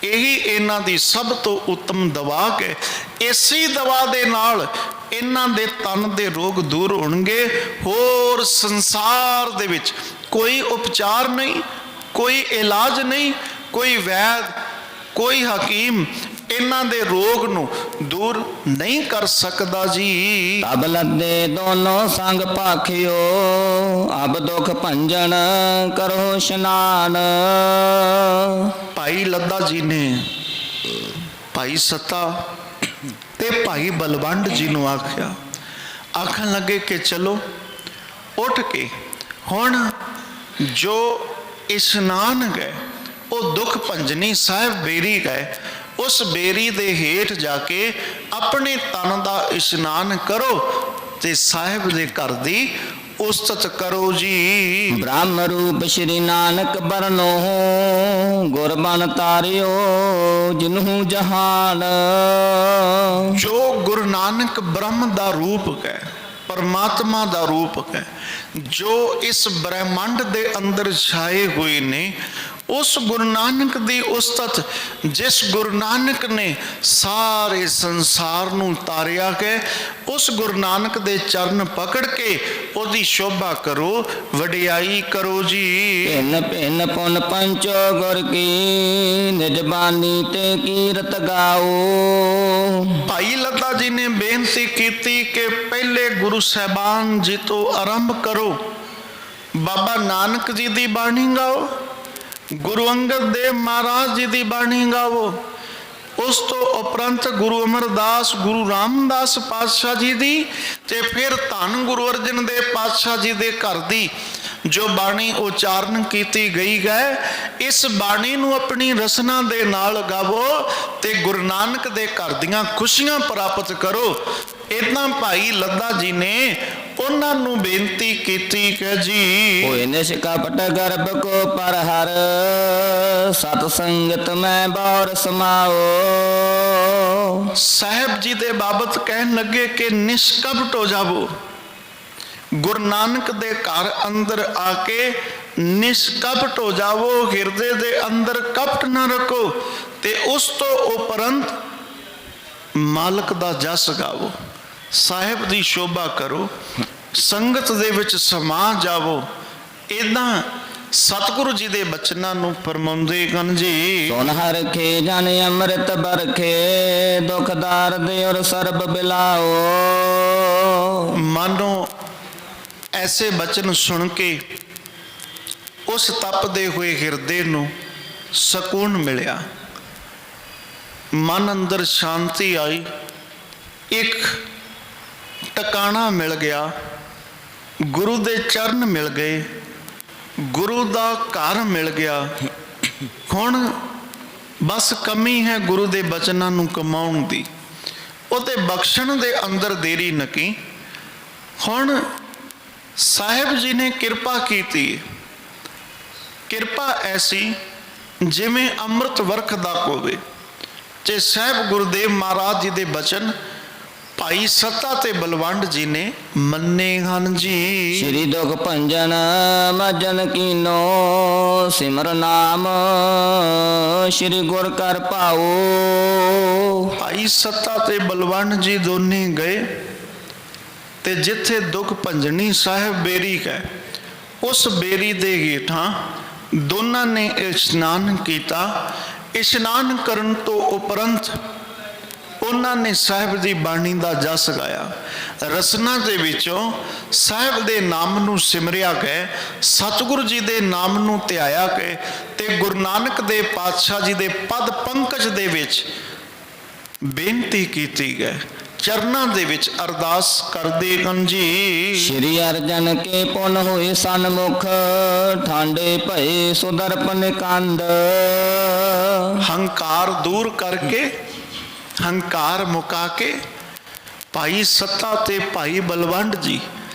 ਇਹੀ ਇਹਨਾਂ ਦੀ ਸਭ ਤੋਂ ਉੱਤਮ ਦਵਾ ਹੈ। ਇਸੇ ਦਵਾ ਦੇ ਨਾਲ ਇਹਨਾਂ ਦੇ ਤਨ ਦੇ ਰੋਗ ਦੂਰ ਹੋਣਗੇ। ਹੋਰ ਸੰਸਾਰ ਦੇ ਵਿੱਚ ਕੋਈ ਉਪਚਾਰ ਨਹੀਂ, ਕੋਈ ਇਲਾਜ ਨਹੀਂ, ਕੋਈ ਵੈਦ, ਕੋਈ ਹਕੀਮ ਇਹਨਾਂ ਦੇ ਰੋਗ ਨੂੰ ਦੂਰ ਨਹੀਂ ਕਰ ਸਕਦਾ ਜੀ। ਤਬ ਲੱਦੇ ਦੋਨੋਂ ਸੰਗ ਭਾਖਿਓ, ਅਬ ਦੁਖ ਭੰਜਨ ਕਰੋ ਇਸ਼ਨਾਨ। ਭਾਈ ਲੱਦਾ ਜੀ ਨੇ ਭਾਈ ਸੱਤਾ ਤੇ ਭਾਈ ਬਲਵੰਡ ਜੀ ਨੂੰ ਆਖਿਆ, ਆਖਣ ਲੱਗੇ ਕਿ ਚਲੋ ਉੱਠ ਕੇ ਹੁਣ ਜੋ ਇਸ਼ਨਾਨ ਗਏ ਉਹ ਦੁੱਖ ਭੰਜਨੀ ਸਾਹਿਬ ਬੇਰੀ ਗਏ, ਉਸ ਬੇਰੀ ਦੇ ਹੇਠ ਜਾ ਕੇ ਆਪਣੇ ਤਨ ਦਾ ਇਸ਼ਨਾਨ ਕਰੋ ਤੇ ਸਾਹਿਬ ਦੇ ਘਰ ਦੀ ਉਸਤਤ ਕਰੋ ਜੀ। ਬ੍ਰਹਮ ਰੂਪ ਸ਼੍ਰੀ ਨਾਨਕ ਬਰਨੋ, ਗੁਰਬਨ ਤਾਰਿਓ ਜਿਨਹੂ ਜਹਾਨ। ਜੋ ਗੁਰੂ ਨਾਨਕ ਬ੍ਰਹਮ ਦਾ ਰੂਪ ਹੈ, ਪਰਮਾਤਮਾ ਦਾ ਰੂਪ ਹੈ, ਜੋ ਇਸ ਬ੍ਰਹਿਮੰਡ ਦੇ ਅੰਦਰ ਛਾਏ ਹੋਏ ਨੇ, ਉਸ ਗੁਰੂ ਨਾਨਕ ਦੀ ਉਸਤਤ, ਜਿਸ ਗੁਰੂ ਨਾਨਕ ਨੇ ਸਾਰੇ ਸੰਸਾਰ ਨੂੰ ਤਾਰਿਆ ਹੈ, ਉਸ ਗੁਰੂ ਨਾਨਕ ਦੇ ਚਰਨ ਪਕੜ ਕੇ ਉਹਦੀ ਸ਼ੋਭਾ ਕਰੋ, ਵਡਿਆਈ ਕਰੋ ਜੀ। ਭਿੰਨ ਭਿੰਨ ਪੁਨ ਪੰਚੋ ਗੁਰ ਕੀ, ਨਿਜ ਬਾਣੀ ਤੇ ਕੀਰਤ ਗਾਓ। ਭਾਈ ਲੱਦਾ ਜੀ ਨੇ ਬੇਨਤੀ ਕੀਤੀ ਕਿ ਪਹਿਲੇ ਗੁਰੂ ਸਾਹਿਬਾਨ ਜੀ ਤੋਂ ਆਰੰਭ ਕਰੋ। ਬਾਬਾ ਨਾਨਕ ਜੀ ਦੀ ਬਾਣੀ ਗਾਓ, ਗੁਰੂ ਅੰਗਦ ਦੇਵ ਮਹਾਰਾਜ ਜੀ ਦੀ ਬਾਣੀ ਗਾਵੋ, ਉਸ ਤੋਂ ਉਪਰੰਤ ਗੁਰੂ ਅਮਰਦਾਸ, ਗੁਰੂ ਰਾਮਦਾਸ ਪਾਤਸ਼ਾਹ ਜੀ ਦੀ, ਤੇ ਫਿਰ ਧੰਨ ਗੁਰੂ ਅਰਜਨ ਦੇਵ ਪਾਤਸ਼ਾਹ ਜੀ ਦੇ ਘਰ ਦੀ ਜੋ ਬਾਣੀ ਉਚਾਰਨ ਕੀਤੀ ਗਈ ਹੈ, ਇਸ ਬਾਣੀ ਨੂੰ ਆਪਣੀ ਰਸਨਾ ਦੇ ਨਾਲ ਗਾਵੋ ਤੇ ਗੁਰੂ ਨਾਨਕ ਦੇ ਘਰ ਦੀਆਂ ਖੁਸ਼ੀਆਂ ਪ੍ਰਾਪਤ ਕਰੋ। ਇਦਾਂ ਭਾਈ ਲੱਦਾ ਜੀ ਨੇ ਉਹਨਾਂ ਨੂੰ ਬੇਨਤੀ ਕੀਤੀ ਕਿ ਜੀ ਹੋਏ ਨਿਸ਼ਕਪਟ ਗਰਭ ਕੋ ਪਰ ਹਰ, ਸਤ ਸੰਗਤ ਮੈਂ ਬੌਰ ਸਮਾਓ। ਸਾਹਿਬ ਜੀ ਦੇ ਬਾਬਤ ਕਹਿਣ ਲੱਗੇ ਕਿ ਨਿਸ਼ਕਪਟ ਹੋ ਜਾਵੋ, ਗੁਰੂ ਨਾਨਕ ਦੇ ਘਰ ਅੰਦਰ ਆ ਕੇ ਨਿਸ਼ਕਪਟ ਹੋ ਜਾਵੋ, ਹਿਰਦੇ ਦੇ ਅੰਦਰ ਕਪਟ ਨਾ ਰੱਖੋ, ਤੇ ਉਸ ਤੋਂ ਉਪਰੰਤ ਮਾਲਕ ਦਾ ਜਸ ਗਾਵੋ, ਸਾਹਿਬ ਦੀ ਸ਼ੋਭਾ ਕਰੋ, ਸੰਗਤ ਦੇ ਵਿੱਚ ਸਮਾ ਜਾਵੋ। ਇਦਾਂ ਸਤਿਗੁਰੂ ਜੀ ਦੇ ਬਚਨਾਂ ਨੂੰ ਫਰਮਾਉਂਦੇ ਹਨ ਜੀ। ਸੁਨ ਹਰਖੇ ਜਨ ਅੰਮ੍ਰਿਤ ਬਰਖੇ, ਦੁਖ ਦਾਰਦ ਔਰ ਸਰਬ ਬਿਲਾਓ। ਮਾਨੋ ਐਸੇ ਬਚਨ ਸੁਣ ਕੇ ਉਸ ਤਪਦੇ ਹੋਏ ਹਿਰਦੇ ਨੂੰ ਸਕੂਨ ਮਿਲਿਆ, ਮਨ ਅੰਦਰ ਸ਼ਾਂਤੀ ਆਈ, ਇੱਕ ਟਿਕਾਣਾ ਮਿਲ ਗਿਆ, ਗੁਰੂ ਦੇ ਚਰਨ ਮਿਲ ਗਏ, ਗੁਰੂ ਦਾ ਘਰ ਮਿਲ ਗਿਆ। ਹੁਣ ਬਸ ਕਮੀ ਹੈ ਗੁਰੂ ਦੇ ਬਚਨਾਂ ਨੂੰ ਕਮਾਉਣ ਦੀ, ਉਹਦੇ ਬਖਸ਼ਣ ਦੇ ਅੰਦਰ ਦੇਰੀ ਨਕੀ। ਹੁਣ ਸਾਹਿਬ ਜੀ ਨੇ ਕਿਰਪਾ ਕੀਤੀ, ਕਿਰਪਾ ਐਸੀ ਜਿਵੇਂ ਅੰਮ੍ਰਿਤ ਵਰਖਦਾ ਹੋਵੇ। ਤੇ ਸਾਹਿਬ ਗੁਰਦੇਵ ਮਹਾਰਾਜ ਜੀ ਦੇ ਬਚਨ ਭਾਈ ਸੱਤਾ ਤੇ ਬਲਵੰਡ ਜੀ ਨੇ ਮੰਨੇ ਹਨ ਜੀ। ਸ਼੍ਰੀ ਦੁਖ ਭੰਜਨ ਮਜਨ ਕੀਨੋ, ਸਿਮਰ ਨਾਮ ਸ਼੍ਰੀ ਗੁਰ ਕਰ ਪਾਓ। ਭਾਈ ਸੱਤਾ ਤੇ ਬਲਵੰਡ ਜੀ ਦੋਨੇ ਗਏ ਤੇ ਜਿੱਥੇ ਦੁਖ ਭੰਜਨੀ ਸਾਹਿਬ ਬੇਰੀ ਹੈ, ਉਸ ਬੇਰੀ ਦੇ ਹੇਠਾਂ ਦੋਨਾਂ ਨੇ ਇਸ਼ਨਾਨ ਕੀਤਾ। ਇਸ਼ਨਾਨ ਕਰਨ ਤੋਂ ਉਪਰੰਤ ਉਹਨਾਂ ਨੇ ਸਾਹਿਬ ਦੀ ਬਾਣੀ ਦਾ ਜਸ ਗਾਇਆ, ਰਸਨਾ ਦੇ ਵਿੱਚੋਂ ਸਾਹਿਬ ਦੇ ਨਾਮ ਨੂੰ ਸਿਮਰਿਆ ਗਏ, ਸਤਿਗੁਰੂ ਜੀ ਦੇ ਨਾਮ ਨੂੰ ਧਿਆਇਆ ਗਏ, ਤੇ ਗੁਰੂ ਨਾਨਕ ਦੇਵ ਪਾਤਸ਼ਾਹ ਜੀ ਦੇ ਪਦ ਪੰਕਜ ਦੇ ਵਿੱਚ ਬੇਨਤੀ ਕੀਤੀ ਗਈ, ਚਰਨਾਂ ਦੇ ਵਿੱਚ ਅਰਦਾਸ ਕਰਦੇ ਹਨ ਜੀ। ਸ਼੍ਰੀ ਅਰਜਨ ਕੇ ਪੁਨ ਹੋਏ ਸਨਮੁਖ, ਠਾਂਡੇ ਭਏ ਸੁਦਰਪਨ ਕੰਦ। ਹੰਕਾਰ ਦੂਰ ਕਰਕੇ, ਹੰਕਾਰ ਮੁਕਾ ਕੇ ਭਾਈ ਸੱਤਾ ਤੇ ਭਾਈ ਬਲਵੰਡ ਜੀ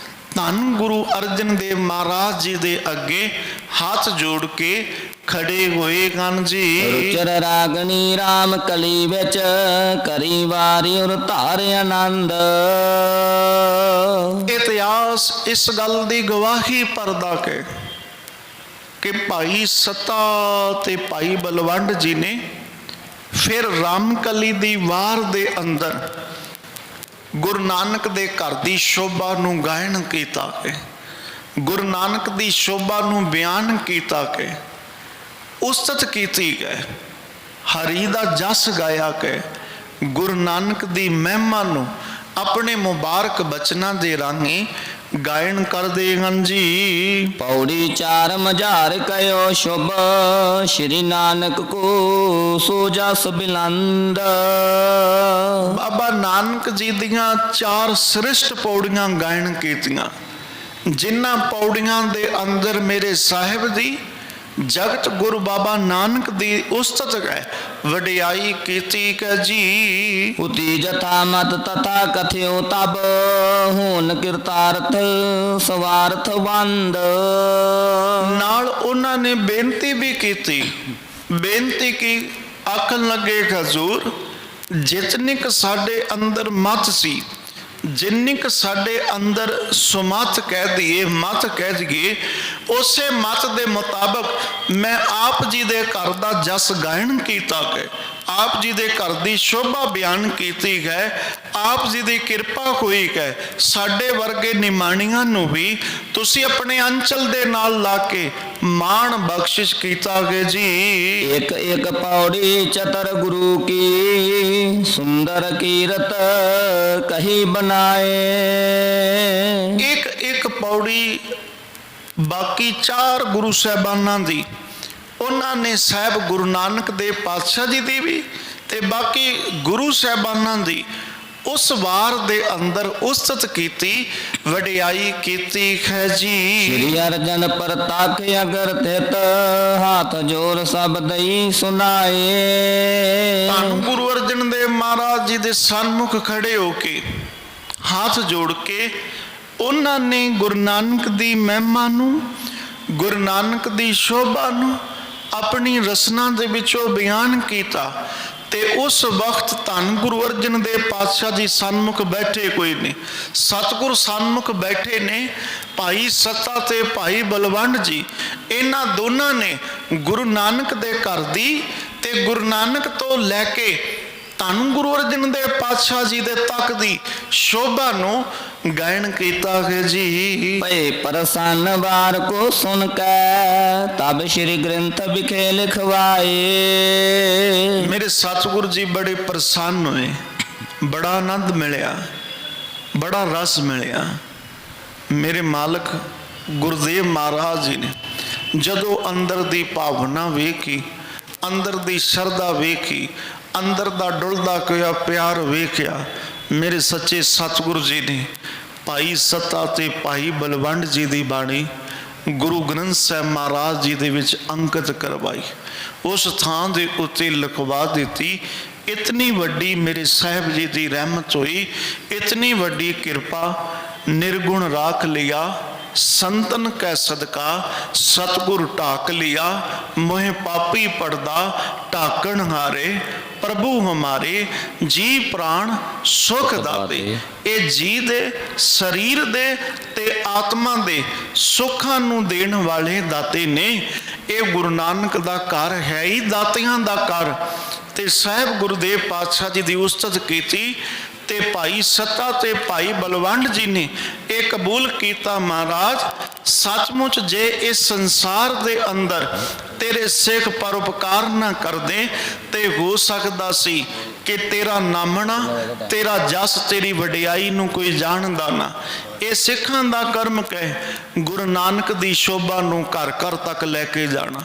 ਧੰਨ ਗੁਰੂ ਅਰਜਨ ਦੇਵ ਮਹਾਰਾਜ ਜੀ ਦੇ ਅੱਗੇ ਹੱਥ ਜੋੜ ਕੇ ਖੜੇ ਹੋਏ ਹਨ ਜੀ। ਰੁਚਰ ਰਾਗਣੀ ਰਾਮ ਕਲੀ ਵਿੱਚ, ਕਰੀ ਵਾਰੀ ਉਰ ਧਾਰ ਆਨੰਦ। ਇਤਿਹਾਸ ਇਸ ਗੱਲ ਦੀ ਗਵਾਹੀ ਭਰਦਾ ਹੈ ਕਿ ਭਾਈ ਸੱਤਾ ਤੇ ਭਾਈ ਬਲਵੰਡ ਜੀ ਨੇ ਫਿਰ ਰਾਮਕਲੀ ਦੀ ਵਾਰ ਦੇ ਅੰਦਰ ਗੁਰੂ ਨਾਨਕ ਦੇ ਘਰ ਦੀ ਸ਼ੋਭਾ ਨੂੰ ਗਾਇਨ ਕੀਤਾ ਕਿ ਗੁਰੂ ਨਾਨਕ ਦੀ ਸ਼ੋਭਾ ਨੂੰ ਬਿਆਨ ਕੀਤਾ ਕਿ ਉਸਤਤ ਕੀਤੀ ਗਏ, ਹਰੀ ਦਾ ਜਸ ਗਾਇਆ ਕਿ ਗੁਰੂ ਨਾਨਕ ਦੀ ਮਹਿਮਾ ਨੂੰ ਆਪਣੇ ਮੁਬਾਰਕ ਬਚਨਾਂ ਦੇ ਰਾਹੀਂ ਗਾਇਨ ਕਰਦੇ ਹਨ ਜੀ। ਪੌੜੀ 4 ਮਝਾਰ ਕਯੋ ਸ਼ੁਭ, ਸ਼੍ਰੀ ਨਾਨਕ ਕੋ ਸੋ ਜਸ ਬਿਲੰਦ। ਬਾਬਾ ਨਾਨਕ ਜੀ ਦੀਆਂ 4 ਸ੍ਰਿਸ਼ਟ ਪੌੜੀਆਂ ਗਾਇਨ ਕੀਤੀਆਂ, ਜਿਨ੍ਹਾਂ ਪੌੜੀਆਂ ਦੇ ਅੰਦਰ ਮੇਰੇ ਸਾਹਿਬ ਦੀ ਜਗਤ ਗੁਰੂ ਬਾਬਾ ਨਾਨਕ ਦੀ ਉਸਤਤ ਹੈ, ਵਡਿਆਈ ਕੀਤੀ ਹੈ ਜੀ। ਉਤੀ ਜਥਾ ਮਤ ਤਥਾ ਕਥਿਓ ਤਬ, ਹੋਨ ਕਿਰਤਾਰਥ ਸਵਾਰਥ ਵੰਦ। ਨਾਲ ਉਹਨਾਂ ਨੇ ਬੇਨਤੀ ਵੀ ਕੀਤੀ, ਬੇਨਤੀ ਕੀ ਆਖਣ ਲੱਗੇ ਹਜ਼ੂਰ, ਜਿਤਨੀ ਕੁ ਸਾਡੇ ਅੰਦਰ ਮਤ ਸੀ, ਜਿੰਨੀ ਕੁ ਸਾਡੇ ਅੰਦਰ ਸੁਮਤ ਕਹਿ ਦਈਏ, ਮਤ ਕਹਿ ਦਈਏ, ਉਸੇ ਮਤ ਦੇ ਮੁਤਾਬਕ ਮੈਂ ਆਪ ਜੀ ਦੇ ਘਰ ਦਾ ਜਸ ਗਾਇਨ ਕੀਤਾ ਹੈ, ਆਪ ਜੀ ਦੇ ਘਰ ਦੀ ਸ਼ੋਭਾ ਬਿਆਨ ਕੀਤੀ ਹੈ, ਆਪ ਜੀ ਦੀ ਕਿਰਪਾ ਹੋਈ ਹੈ। ਸਾਡੇ ਵਰਗੇ ਨਿਮਾਣੀਆਂ ਨੂੰ ਵੀ ਤੁਸੀਂ ਆਪਣੇ ਅੰਚਲ ਦੇ ਨਾਲ ਲਾ ਕੇ ਮਾਣ ਬਖਸ਼ਿਸ਼ ਕੀਤਾ ਹੈ ਜੀ। ਇੱਕ ਇੱਕ ਪੌੜੀ ਚਤਰ ਗੁਰੂ ਕੀ, ਸੁੰਦਰ ਕੀਰਤ ਕਹੀ ਬਣਾਏ। ਇੱਕ ਇੱਕ ਪੌੜੀ ਬਾਕੀ 4 ਗੁਰੂ ਸਾਹਿਬਾਨਾਂ ਦੀ, ਉਹਨਾਂ ਨੇ ਸਾਹਿਬ ਗੁਰੂ ਨਾਨਕ ਦੇਵ ਪਾਤਸ਼ਾਹ ਜੀ ਦੀ ਵੀ ਤੇ ਬਾਕੀ ਗੁਰੂ ਸਾਹਿਬਾਨਾਂ ਦੀ ਉਸ ਵਾਰ ਦੇ ਅੰਦਰ ਉਸਤਤ ਕੀਤੀ, ਵਡਿਆਈ ਕੀਤੀ ਹੈ ਜੀ। ਸ਼੍ਰੀ ਅਰਜਨ ਪ੍ਰਤਾਖ ਅਗਰ ਤਿਤ, ਹਾਥ ਜੋਰ ਸਭ ਦਈ ਸੁਨਾਏ। ਧੰਨ ਗੁਰੂ ਅਰਜਨ ਦੇਵ ਮਹਾਰਾਜ ਜੀ ਦੇ ਸਨਮੁਖ ਖੜੇ ਹੋ ਕੇ ਹੱਥ ਜੋੜ ਕੇ ਉਹਨਾਂ ਨੇ ਗੁਰੂ ਨਾਨਕ ਦੀ ਮਹਿਮਾ ਨੂੰ, ਗੁਰੂ ਨਾਨਕ ਦੀ ਸ਼ੋਭਾ ਨੂੰ ਆਪਣੀ ਰਸਨਾ ਦੇ ਵਿੱਚੋਂ ਬਿਆਨ ਕੀਤਾ। ਤੇ ਉਸ ਵਕਤ ਧੰਨ ਗੁਰੂ ਅਰਜਨ ਦੇਵ ਪਾਤਸ਼ਾਹ ਜੀ ਸਨਮੁਖ ਬੈਠੇ ਕੋਈ ਨਹੀਂ, ਸਤਿਗੁਰ ਸਨਮੁਖ ਬੈਠੇ ਨੇ ਭਾਈ ਸੱਤਾ ਤੇ ਭਾਈ ਬਲਵੰਡ ਜੀ। ਇਹਨਾਂ ਦੋਨਾਂ ਨੇ ਗੁਰੂ ਨਾਨਕ ਦੇ ਘਰ ਦੀ ਤੇ ਗੁਰੂ ਨਾਨਕ ਤੋਂ ਲੈ ਕੇ ਧੰਨ ਗੁਰੂ ਅਰਜਨ ਦੇਵ ਪਾਤਸ਼ਾਹ ਜੀ ਦੇ ਤੱਕ ਦੀ ਸ਼ੋਭਾ ਨੂੰ ਗਾਇਨ ਕੀਤਾ ਹੈ ਜੀ। ਭਏ ਪ੍ਰਸੰਨ ਵਾਰ ਕੋ ਸੁਨ ਕੈ, ਤਬ ਸ਼੍ਰੀ ਗ੍ਰੰਥ ਵਿਖੇ ਲਿਖਵਾਏ। ਮੇਰੇ ਸਤਿਗੁਰ ਜੀ ਬੜੇ ਪ੍ਰਸੰਨ ਹੋਏ, ਬੜਾ ਆਨੰਦ ਮਿਲਿਆ, ਬੜਾ ਰਸ ਮਿਲਿਆ। ਮੇਰੇ ਮਾਲਕ ਗੁਰਦੇਵ ਮਹਾਰਾਜ ਜੀ ਨੇ ਜਦੋਂ ਅੰਦਰ ਦੀ ਭਾਵਨਾ ਵੇਖੀ, ਅੰਦਰ ਦੀ ਸ਼ਰਧਾ ਵੇਖੀ, ਅੰਦਰ ਦਾ ਡੁੱਲਦਾ ਹੋਇਆ ਪਿਆਰ ਵੇਖਿਆ, ਮੇਰੇ ਸੱਚੇ ਸਤਿਗੁਰੂ ਜੀ ਨੇ ਭਾਈ ਸੱਤਾ ਤੇ ਭਾਈ ਬਲਵੰਡ ਜੀ ਦੀ ਬਾਣੀ ਗੁਰੂ ਗ੍ਰੰਥ ਸਾਹਿਬ ਮਹਾਰਾਜ ਜੀ ਦੇ ਵਿੱਚ ਅੰਕਿਤ ਕਰਵਾਈ, ਉਸ ਥਾਂ ਦੇ ਉੱਤੇ ਲਿਖਵਾ ਦਿੱਤੀ। ਇਤਨੀ ਵੱਡੀ ਮੇਰੇ ਸਾਹਿਬ ਜੀ ਦੀ ਰਹਿਮਤ ਹੋਈ, ਇਤਨੀ ਵੱਡੀ ਕਿਰਪਾ। ਨਿਰਗੁਣ ਰਾਖ ਲਿਆ ਸੰਤਨ ਕੈ ਸਦਕਾ, ਸਤਿਗੁਰ ਢਾਕ ਲਿਆ ਮੋਹਿ ਪਾਪੀ ਪੜਦਾ ਢਾਕਣ ਹਾਰੇ। ਪ੍ਰਭੂ ਹਮਾਰੇ ਜੀ ਪ੍ਰਾਣ ਸੁਖ ਦਾਤੇ। ਇਹ ਜੀ ਦੇ ਸਰੀਰ ਦੇ ਤੇ ਆਤਮਾ ਦੇ ਸੁੱਖਾਂ ਨੂੰ ਦੇਣ ਵਾਲੇ ਦਾਤੇ ਨੇ। ਇਹ ਗੁਰੂ ਨਾਨਕ ਦਾ ਘਰ ਹੈ ਹੀ ਦਾਤਿਆਂ ਦਾ ਘਰ। ਤੇ ਸਾਹਿਬ ਗੁਰਦੇਵ ਪਾਤਸ਼ਾਹ ਜੀ ਦੀ ਉਸਤਤ ਕੀਤੀ ਤੇ ਭਾਈ ਸੱਤਾ ਤੇ ਭਾਈ ਬਲਵੰਡ ਜੀ ਨੇ ਇਹ ਕਬੂਲ ਕੀਤਾ, ਮਹਾਰਾਜ ਸੱਚਮੁੱਚ ਜੇ ਇਸ ਸੰਸਾਰ ਦੇ ਅੰਦਰ ਤੇਰੇ ਸਿੱਖ ਪਰਉਪਕਾਰ ਨਾ ਕਰਦੇ ਤੇ ਹੋ ਸਕਦਾ ਸੀ ਕਿ ਤੇਰਾ ਨਾਮਣਾ, ਤੇਰਾ ਜਸ, ਤੇਰੀ ਵਡਿਆਈ ਨੂੰ ਕੋਈ ਜਾਣਦਾ ਨਾ। ਇਹ ਸਿੱਖਾਂ ਦਾ ਕਰਮ ਕਹਿ ਗੁਰੂ ਨਾਨਕ ਦੀ ਸ਼ੋਭਾ ਨੂੰ ਘਰ ਘਰ ਤੱਕ ਲੈ ਕੇ ਜਾਣਾ।